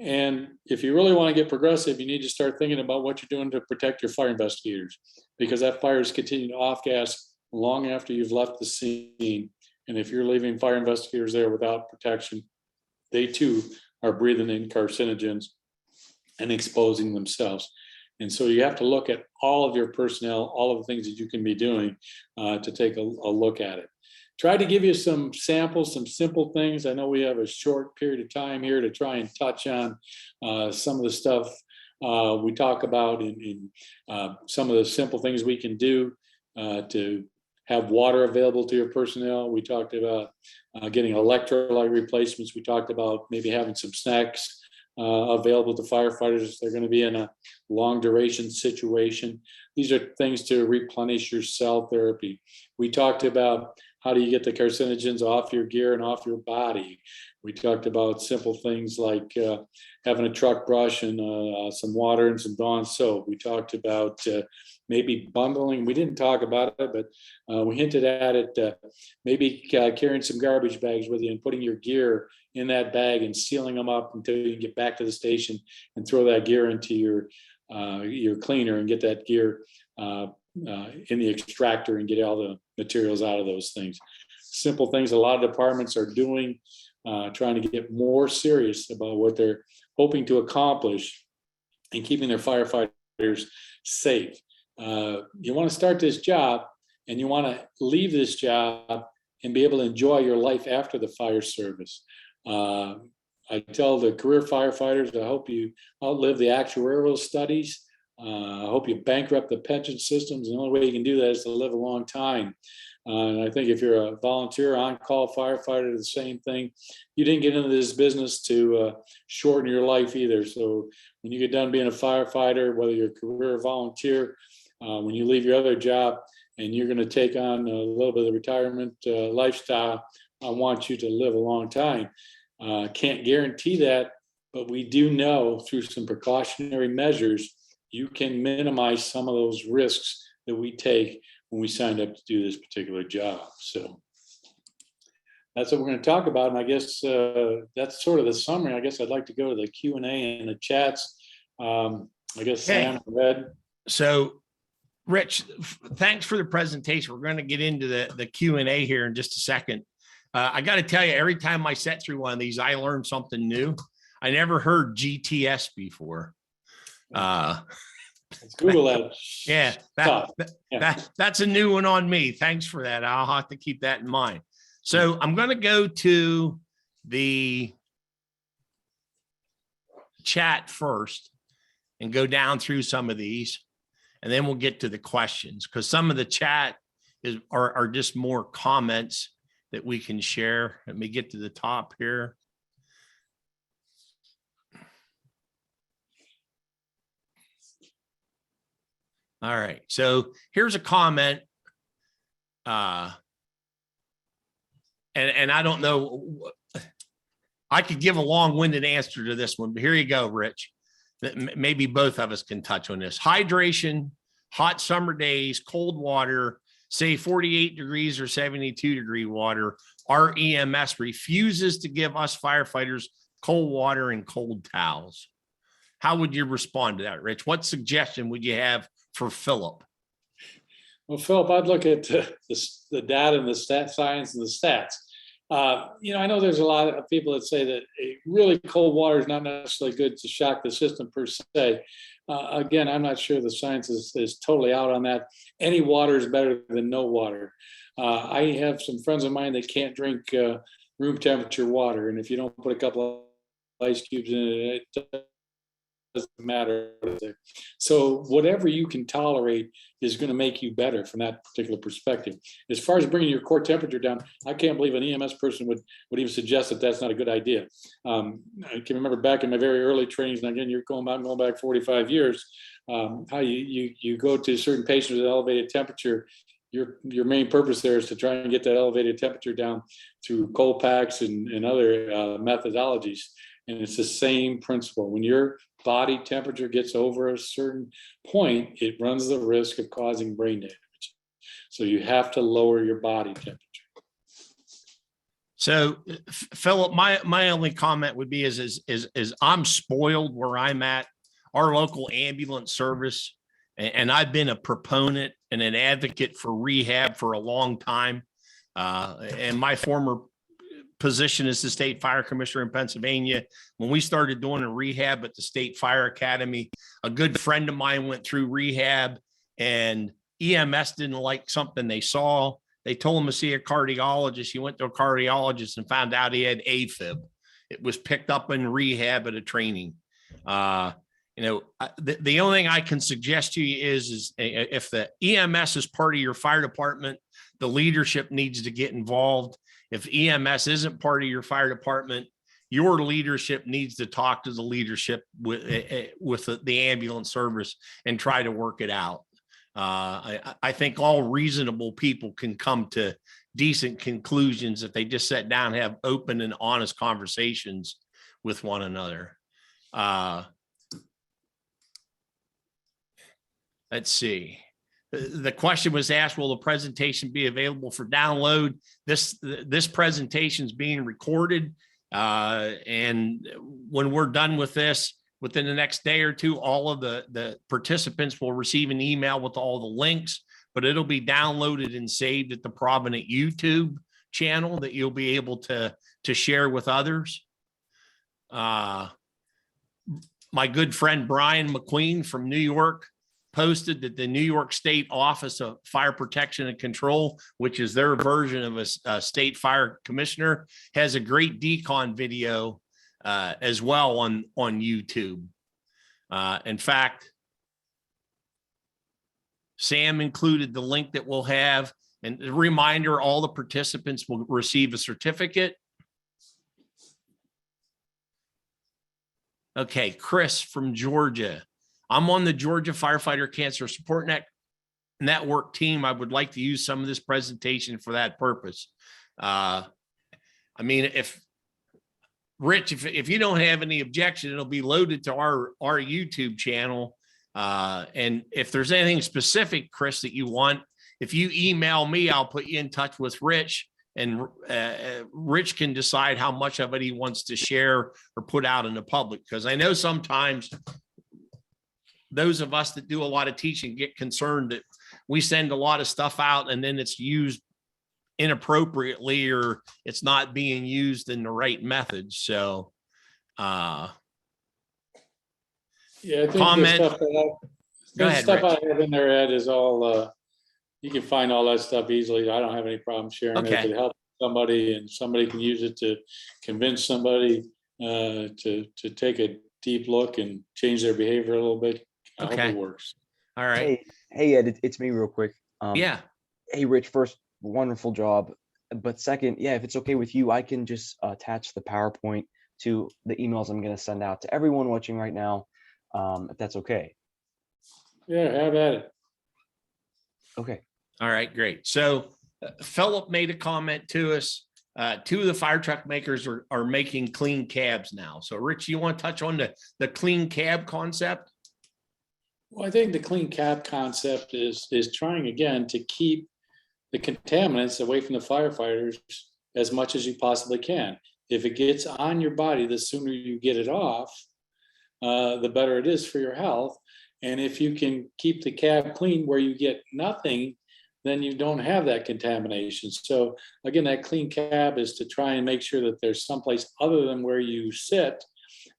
And if you really want to get progressive, you need to start thinking about what you're doing to protect your fire investigators, because that fire is continuing to off gas long after you've left the scene. And if you're leaving fire investigators there without protection, they too are breathing in carcinogens and exposing themselves. And so you have to look at all of your personnel, all of the things that you can be doing to take a look at it. Try to give you some samples, some simple things. I know we have a short period of time here to try and touch on some of the stuff we talk about in some of the simple things we can do to have water available to your personnel. We talked about getting electrolyte replacements. We talked about maybe having some snacks available to firefighters if they're going to be in a long duration situation. These are things to replenish your cell therapy. We talked about how do you get the carcinogens off your gear and off your body. We talked about simple things like having a truck brush and some water and some Dawn soap. We talked about maybe bundling. We didn't talk about it, but we hinted at it. Maybe carrying some garbage bags with you and putting your gear in that bag and sealing them up until you get back to the station and throw that gear into your cleaner and get that gear in the extractor and get all the materials out of those things. Simple things a lot of departments are doing, trying to get more serious about what they're hoping to accomplish and keeping their firefighters safe. You want to start this job and you want to leave this job and be able to enjoy your life after the fire service. I tell the career firefighters, I hope you outlive the actuarial studies. I hope you bankrupt the pension systems. The only way you can do that is to live a long time. And I think if you're a volunteer on-call firefighter, the same thing. You didn't get into this business to shorten your life either. So when you get done being a firefighter, whether you're a career or volunteer, when you leave your other job and you're going to take on a little bit of the retirement lifestyle, I want you to live a long time. Can't guarantee that, but we do know through some precautionary measures, you can minimize some of those risks that we take when we signed up to do this particular job. So that's what we're going to talk about. And I guess that's sort of the summary. I guess I'd like to go to the Q&A and the chats. I guess Sam, Red. So Rich, thanks for the presentation. We're going to get into the Q&A here in just a second. I got to tell you, every time I sat through one of these, I learned something new. I never heard GTS before. Let's Google that. Yeah, that's a new one on me. Thanks for that. I'll have to keep that in mind. So I'm going to go to the chat first and go down through some of these, and then we'll get to the questions, because some of the chat are just more comments that we can share. Let me get to the top here. All right, so here's a comment. And I don't know, I could give a long-winded answer to this one, but here you go, Rich. Maybe both of us can touch on this. Hydration, hot summer days, cold water, say 48 degrees or 72 degree water, our EMS refuses to give us firefighters cold water and cold towels. How would you respond to that, Rich? What suggestion would you have for Philip? Well, Philip, I'd look at the data and the science and the stats. I know there's a lot of people that say that really cold water is not necessarily good to shock the system per se. Again, I'm not sure the science is totally out on that. Any water is better than no water. I have some friends of mine that can't drink room temperature water, and if you don't put a couple of ice cubes in it, it doesn't matter. So whatever you can tolerate is going to make you better from that particular perspective. As far as bringing your core temperature down, I can't believe an EMS person would even suggest that that's not a good idea. I can remember back in my very early trainings, and again, you're going back 45 years, how you go to certain patients with elevated temperature. Your main purpose there is to try and get that elevated temperature down through cold packs and other methodologies. And it's the same principle. When your body temperature gets over a certain point, it runs the risk of causing brain damage. So you have to lower your body temperature. So, Philip, my only comment would be is I'm spoiled where I'm at. Our local ambulance service, and I've been a proponent and an advocate for rehab for a long time. And my former position as the state fire commissioner in Pennsylvania, when we started doing a rehab at the State Fire Academy, a good friend of mine went through rehab, and EMS didn't like something they saw. They told him to see a cardiologist. He went to a cardiologist and found out he had AFib. It was picked up in rehab at a training. The only thing I can suggest to you is if the EMS is part of your fire department, the leadership needs to get involved. If EMS isn't part of your fire department, your leadership needs to talk to the leadership with the ambulance service and try to work it out. I think all reasonable people can come to decent conclusions if they just sit down and have open and honest conversations with one another. Let's see. The question was asked, will the presentation be available for download? This presentation is being recorded. And when we're done with this, within the next day or two, all of the participants will receive an email with all the links, but it'll be downloaded and saved at the Provident YouTube channel that you'll be able to share with others. My good friend Brian McQueen from New York posted that the New York State Office of Fire Protection and Control, which is their version of a state fire commissioner, has a great decon video as well on YouTube. In fact, Sam included the link that we'll have, and a reminder, all the participants will receive a certificate. Okay, Chris from Georgia. I'm on the Georgia Firefighter Cancer Support Network team. I would like to use some of this presentation for that purpose. I mean, if Rich, if you don't have any objection, it'll be loaded to our YouTube channel. And if there's anything specific, Chris, that you want, if you email me, I'll put you in touch with Rich, and Rich can decide how much of it he wants to share or put out in the public. Because I know sometimes those of us that do a lot of teaching get concerned that we send a lot of stuff out and then it's used inappropriately or it's not being used in the right method. So, Yeah, I think comment. the stuff I have in there, Ed, is all, you can find all that stuff easily. I don't have any problem sharing it. If it helps somebody and somebody can use it to convince somebody to take a deep look and change their behavior a little bit, I hope it works. All right. Hey Ed, it's me real quick. Yeah. Hey Rich, first, wonderful job. But second, yeah, if it's okay with you, I can just attach the PowerPoint to the emails I'm going to send out to everyone watching right now, if that's okay. Yeah, have at it. Okay. All right, great. So Philip made a comment to us. Two of the fire truck makers are making clean cabs now. So Rich, you want to touch on the clean cab concept? Well, I think the clean cab concept is trying again to keep the contaminants away from the firefighters as much as you possibly can. If it gets on your body, the sooner you get it off, the better it is for your health. And if you can keep the cab clean where you get nothing, then you don't have that contamination. So again, that clean cab is to try and make sure that there's someplace other than where you sit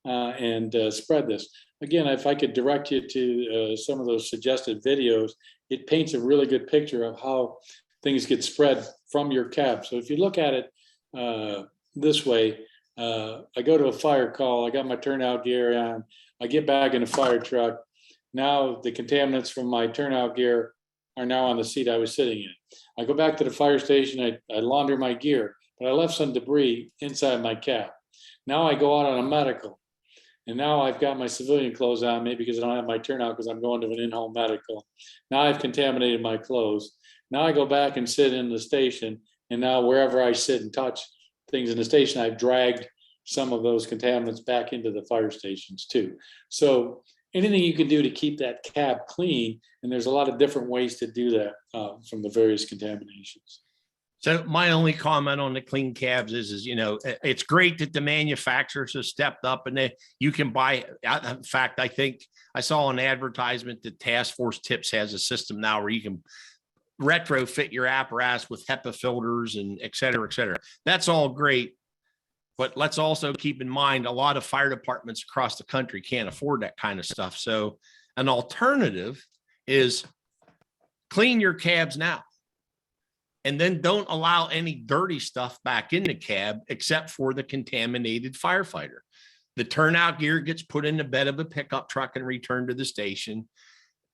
and spread this. Again, if I could direct you to some of those suggested videos, it paints a really good picture of how things get spread from your cab. So if you look at it this way, I go to a fire call, I got my turnout gear on, I get back in a fire truck. Now the contaminants from my turnout gear are now on the seat I was sitting in. I go back to the fire station, I launder my gear, but I left some debris inside my cab. Now I go out on a medical. And now I've got my civilian clothes on, maybe because I don't have my turnout because I'm going to an in-home medical. Now I've contaminated my clothes. Now I go back and sit in the station. And now wherever I sit and touch things in the station, I've dragged some of those contaminants back into the fire stations too. So anything you can do to keep that cab clean, and there's a lot of different ways to do that from the various contaminations. So my only comment on the clean cabs is, you know, it's great that the manufacturers have stepped up and you can buy. In fact, I think I saw an advertisement that Task Force Tips has a system now where you can retrofit your apparatus with HEPA filters and et cetera, et cetera. That's all great. But let's also keep in mind, a lot of fire departments across the country can't afford that kind of stuff. So an alternative is clean your cabs now. And then don't allow any dirty stuff back in the cab except for the contaminated firefighter. The turnout gear gets put in the bed of a pickup truck and returned to the station.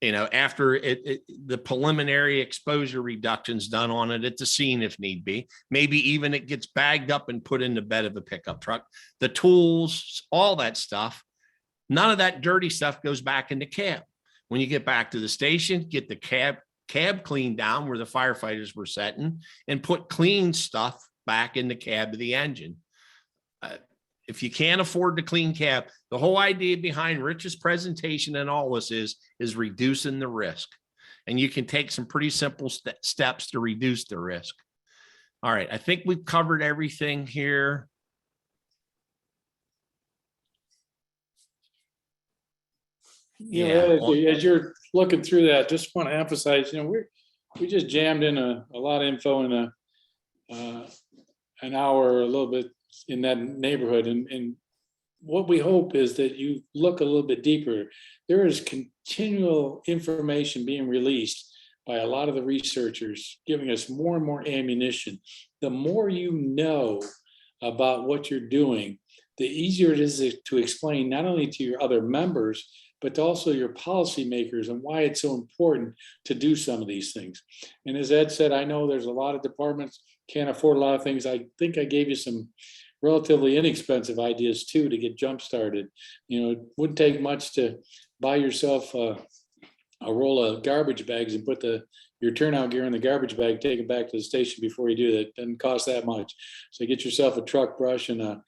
after the preliminary exposure reductions done on it at the scene, if need be, maybe even it gets bagged up and put in the bed of a pickup truck, the tools, all that stuff, none of that dirty stuff goes back in the cab. When you get back to the station, get the cab cleaned down where the firefighters were sitting and put clean stuff back in the cab of the engine. If you can't afford the clean cab, the whole idea behind Rich's presentation and all this is reducing the risk. And you can take some pretty simple steps to reduce the risk. All right, I think we've covered everything here. As you're looking through that, just want to emphasize, we just jammed in a lot of info in an hour or a little bit in that neighborhood. And what we hope is that you look a little bit deeper. There is continual information being released by a lot of the researchers, giving us more and more ammunition. The more you know about what you're doing, the easier it is to explain not only to your other members, but to also your policymakers and why it's so important to do some of these things. And as Ed said, I know there's a lot of departments can't afford a lot of things. I think I gave you some relatively inexpensive ideas too to get jump started. It wouldn't take much to buy yourself a roll of garbage bags and put your turnout gear in the garbage bag, take it back to the station before you do that. It doesn't cost that much. So get yourself a truck brush and a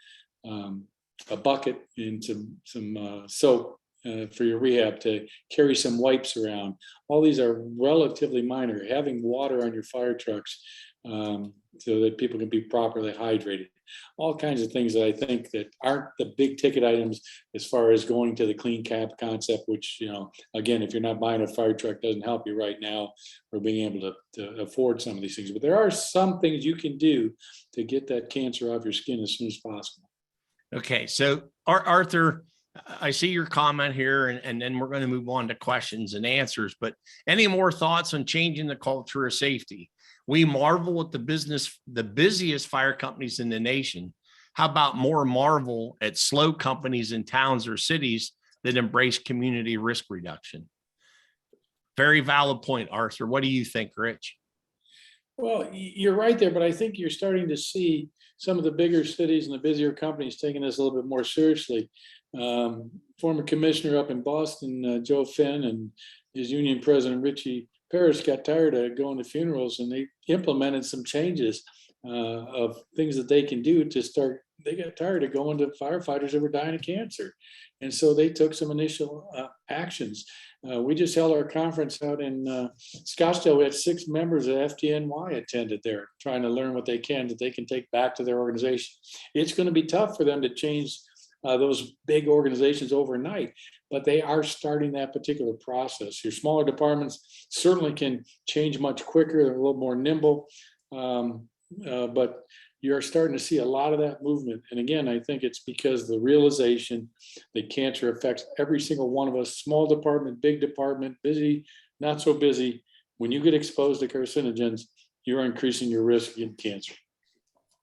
bucket and some soap for your rehab, to carry some wipes around. All these are relatively minor. Having water on your fire trucks so that people can be properly hydrated. All kinds of things that I think that aren't the big ticket items as far as going to the clean cab concept, which, again, if you're not buying a fire truck, doesn't help you right now or being able to afford some of these things. But there are some things you can do to get that cancer off your skin as soon as possible. Okay, so Arthur, I see your comment here, and then we're going to move on to questions and answers. But any more thoughts on changing the culture of safety? We marvel at the busiest fire companies in the nation. How about more marvel at slow companies in towns or cities that embrace community risk reduction? Very valid point, Arthur. What do you think, Rich? Well, you're right there, but I think you're starting to see some of the bigger cities and the busier companies taking this a little bit more seriously. Former commissioner up in Boston, Joe Finn, and his union president, Richie Paris, got tired of going to funerals, and they implemented some changes of things that they can do to start. They got tired of going to firefighters that were dying of cancer. And so they took some initial actions. We just held our conference out in Scottsdale. We had 6 members of FDNY attended there, trying to learn what they can that they can take back to their organization. It's going to be tough for them to change those big organizations overnight, but they are starting that particular process. Your smaller departments certainly can change much quicker. They're a little more nimble, but you're starting to see a lot of that movement. And again, I think it's because the realization that cancer affects every single one of us, small department, big department, busy, not so busy. When you get exposed to carcinogens, you're increasing your risk in cancer.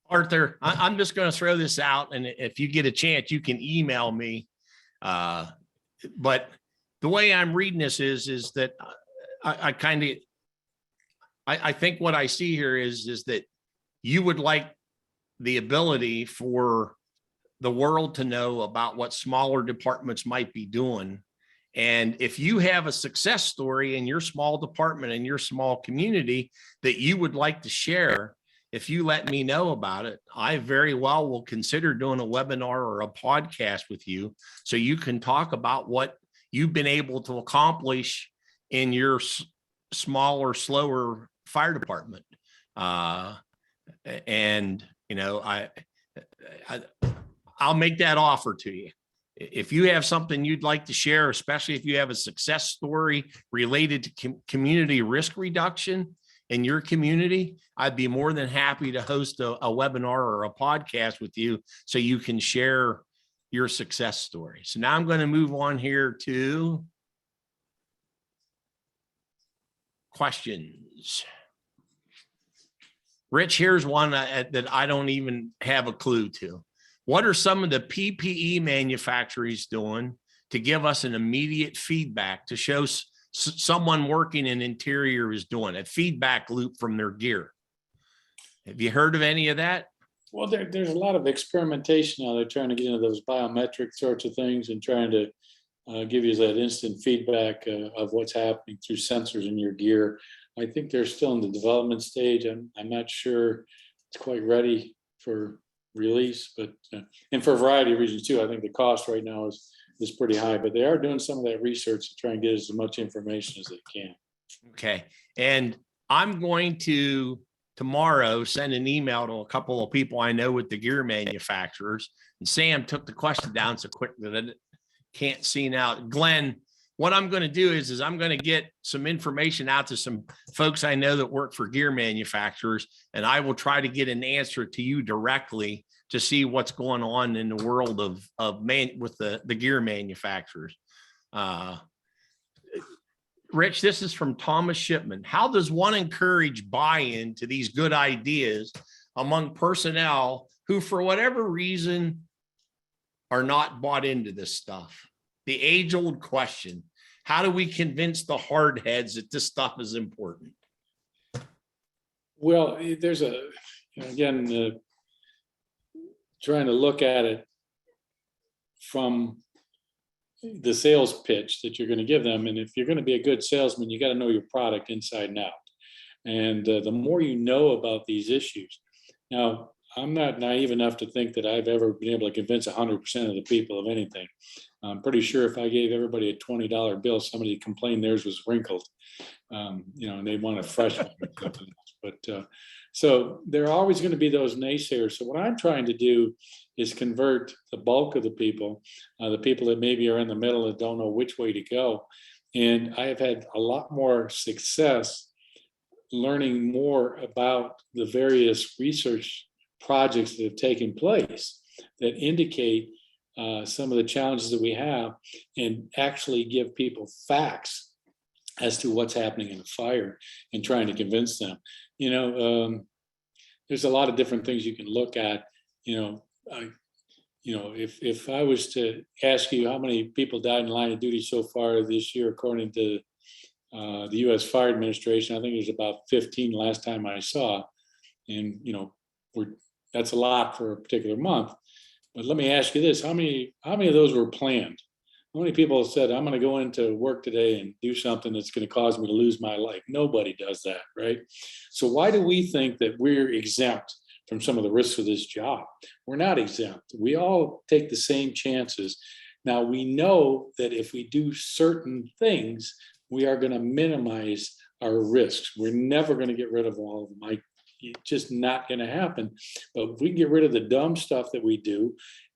Arthur, I'm just going to throw this out, and if you get a chance, you can email me. But the way I'm reading this is that I think what I see here is that you would like the ability for the world to know about what smaller departments might be doing. And if you have a success story in your small department, in your small community that you would like to share, if you let me know about it, I very well will consider doing a webinar or a podcast with you so you can talk about what you've been able to accomplish in your smaller, slower fire department. I'll make that offer to you. If you have something you'd like to share, especially if you have a success story related to community risk reduction in your community, I'd be more than happy to host a webinar or a podcast with you so you can share your success story. So now I'm going to move on here to questions. Rich, here's one that I don't even have a clue to. What are some of the PPE manufacturers doing to give us an immediate feedback to show someone working in interior is doing, a feedback loop from their gear. Have you heard of any of that? Well, there's a lot of experimentation now. They're trying to get into those biometric sorts of things and trying to give you that instant feedback of what's happening through sensors in your gear. I think they're still in the development stage. I'm not sure it's quite ready for release, but and for a variety of reasons too. I think the cost right now is pretty high, but they are doing some of that research to try and get as much information as they can. Okay. And I'm going to tomorrow send an email to a couple of people I know with the gear manufacturers. And Sam took the question down so quick that I can't see now. Glenn, what I'm going to do is I'm going to get some information out to some folks I know that work for gear manufacturers, and I will try to get an answer to you directly to see what's going on in the world of with the gear manufacturers. Rich, this is from Thomas Shipman. How does one encourage buy-in to these good ideas among personnel who, for whatever reason, are not bought into this stuff? The age-old question: how do we convince the hard heads that this stuff is important? Well, there's again, trying to look at it from the sales pitch that you're going to give them. And if you're going to be a good salesman, you got to know your product inside and out. And the more you know about these issues. Now, I'm not naive enough to think that I've ever been able to convince 100% of the people of anything. I'm pretty sure if I gave everybody a $20 bill, somebody complained theirs was wrinkled, and they want a fresh one or something else. But so there are always going to be those naysayers. So what I'm trying to do is convert the bulk of the people that maybe are in the middle that don't know which way to go. And I have had a lot more success learning more about the various research projects that have taken place that indicate some of the challenges that we have and actually give people facts as to what's happening in the fire and trying to convince them. There's a lot of different things you can look at. If I was to ask you how many people died in line of duty so far this year, according to the U.S. Fire Administration, I think it was about 15 last time I saw, and that's a lot for a particular month. But let me ask you this: how many of those were planned? How many people said, I'm going to go into work today and do something that's going to cause me to lose my life? Nobody does that, right? So why do we think that we're exempt from some of the risks of this job? We're not exempt. We all take the same chances. Now, we know that if we do certain things, we are going to minimize our risks. We're never going to get rid of all of them. It's just not going to happen. But if we can get rid of the dumb stuff that we do,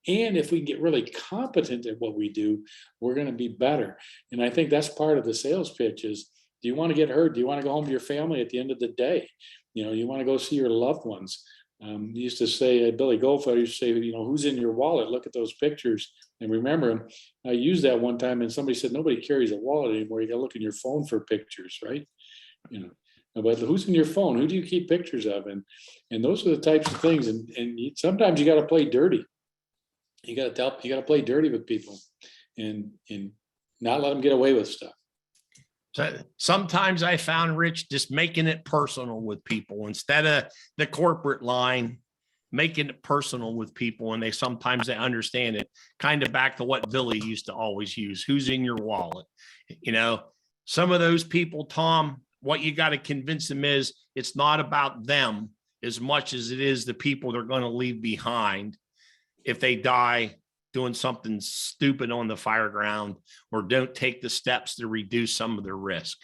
and if we can get really competent at what we do, we're going to be better. And I think that's part of the sales pitch is, do you want to get hurt? Do you want to go home to your family at the end of the day? You want to go see your loved ones. He used to say, Billy Goldfeld used to say, who's in your wallet? Look at those pictures and remember them. I used that one time and somebody said, nobody carries a wallet anymore. You got to look in your phone for pictures, right? But who's in your phone? Who do you keep pictures of? And those are the types of things. And sometimes you got to play dirty. You got to play dirty with people and not let them get away with stuff. So sometimes I found, Rich, just making it personal with people instead of the corporate line, making it personal with people. And sometimes they understand it, kind of back to what Billy used to always use. Who's in your wallet? Some of those people, Tom, what you got to convince them is it's not about them as much as it is the people they're going to leave behind if they die doing something stupid on the fire ground or don't take the steps to reduce some of their risk.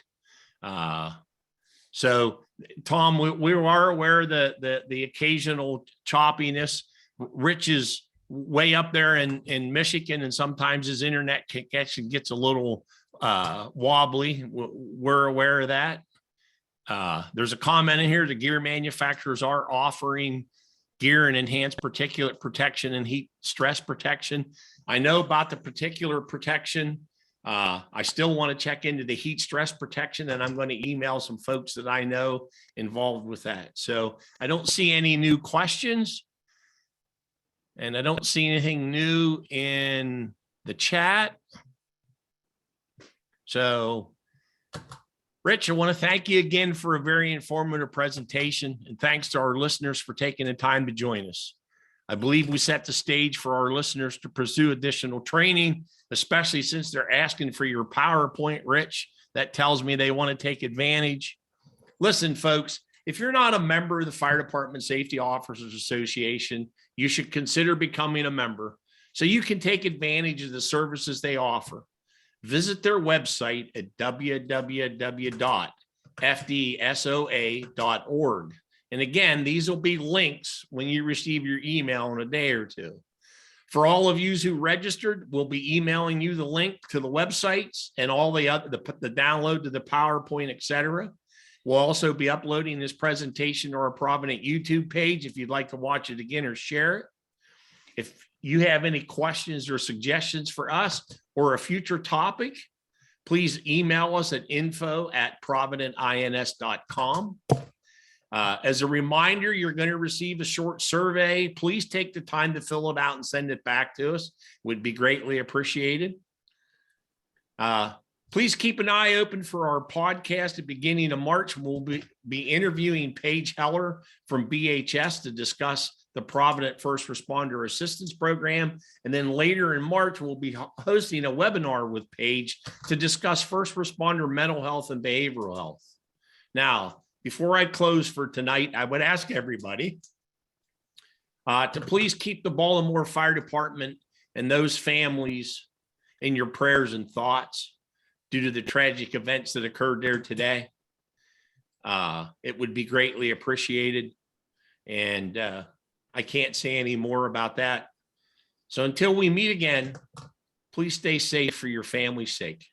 So Tom, we are aware of the occasional choppiness. Rich is way up there in Michigan, and sometimes his internet connection gets a little wobbly. We're aware of that. There's a comment in here: the gear manufacturers are offering gear and enhanced particulate protection and heat stress protection. I know about the particular protection. I still want to check into the heat stress protection, and I'm going to email some folks that I know involved with that. So I don't see any new questions, and I don't see anything new in the chat. So Rich, I want to thank you again for a very informative presentation, and thanks to our listeners for taking the time to join us. I believe we set the stage for our listeners to pursue additional training, especially since they're asking for your PowerPoint, Rich. That tells me they want to take advantage. Listen, folks, if you're not a member of the Fire Department Safety Officers Association, you should consider becoming a member so you can take advantage of the services they offer. Visit their website at www.fdsoa.org. And again, these will be links when you receive your email in a day or two. For all of you who registered, we'll be emailing you the link to the websites and all the other, the download to the PowerPoint, etc. We'll also be uploading this presentation to our Provident YouTube page if you'd like to watch it again or share it. If you have any questions or suggestions for us or a future topic, please email us at info@providentins.com. As a reminder, you're going to receive a short survey. Please take the time to fill it out and send it back to us. Would be greatly appreciated. Please keep an eye open for our podcast at the beginning of March. We'll be interviewing Paige Heller from BHS to discuss the Provident First Responder Assistance Program. And then later in March, we'll be hosting a webinar with Paige to discuss first responder mental health and behavioral health. Now, before I close for tonight, I would ask everybody to please keep the Baltimore Fire Department and those families in your prayers and thoughts due to the tragic events that occurred there today. It would be greatly appreciated. And I can't say any more about that. So until we meet again, please stay safe for your family's sake.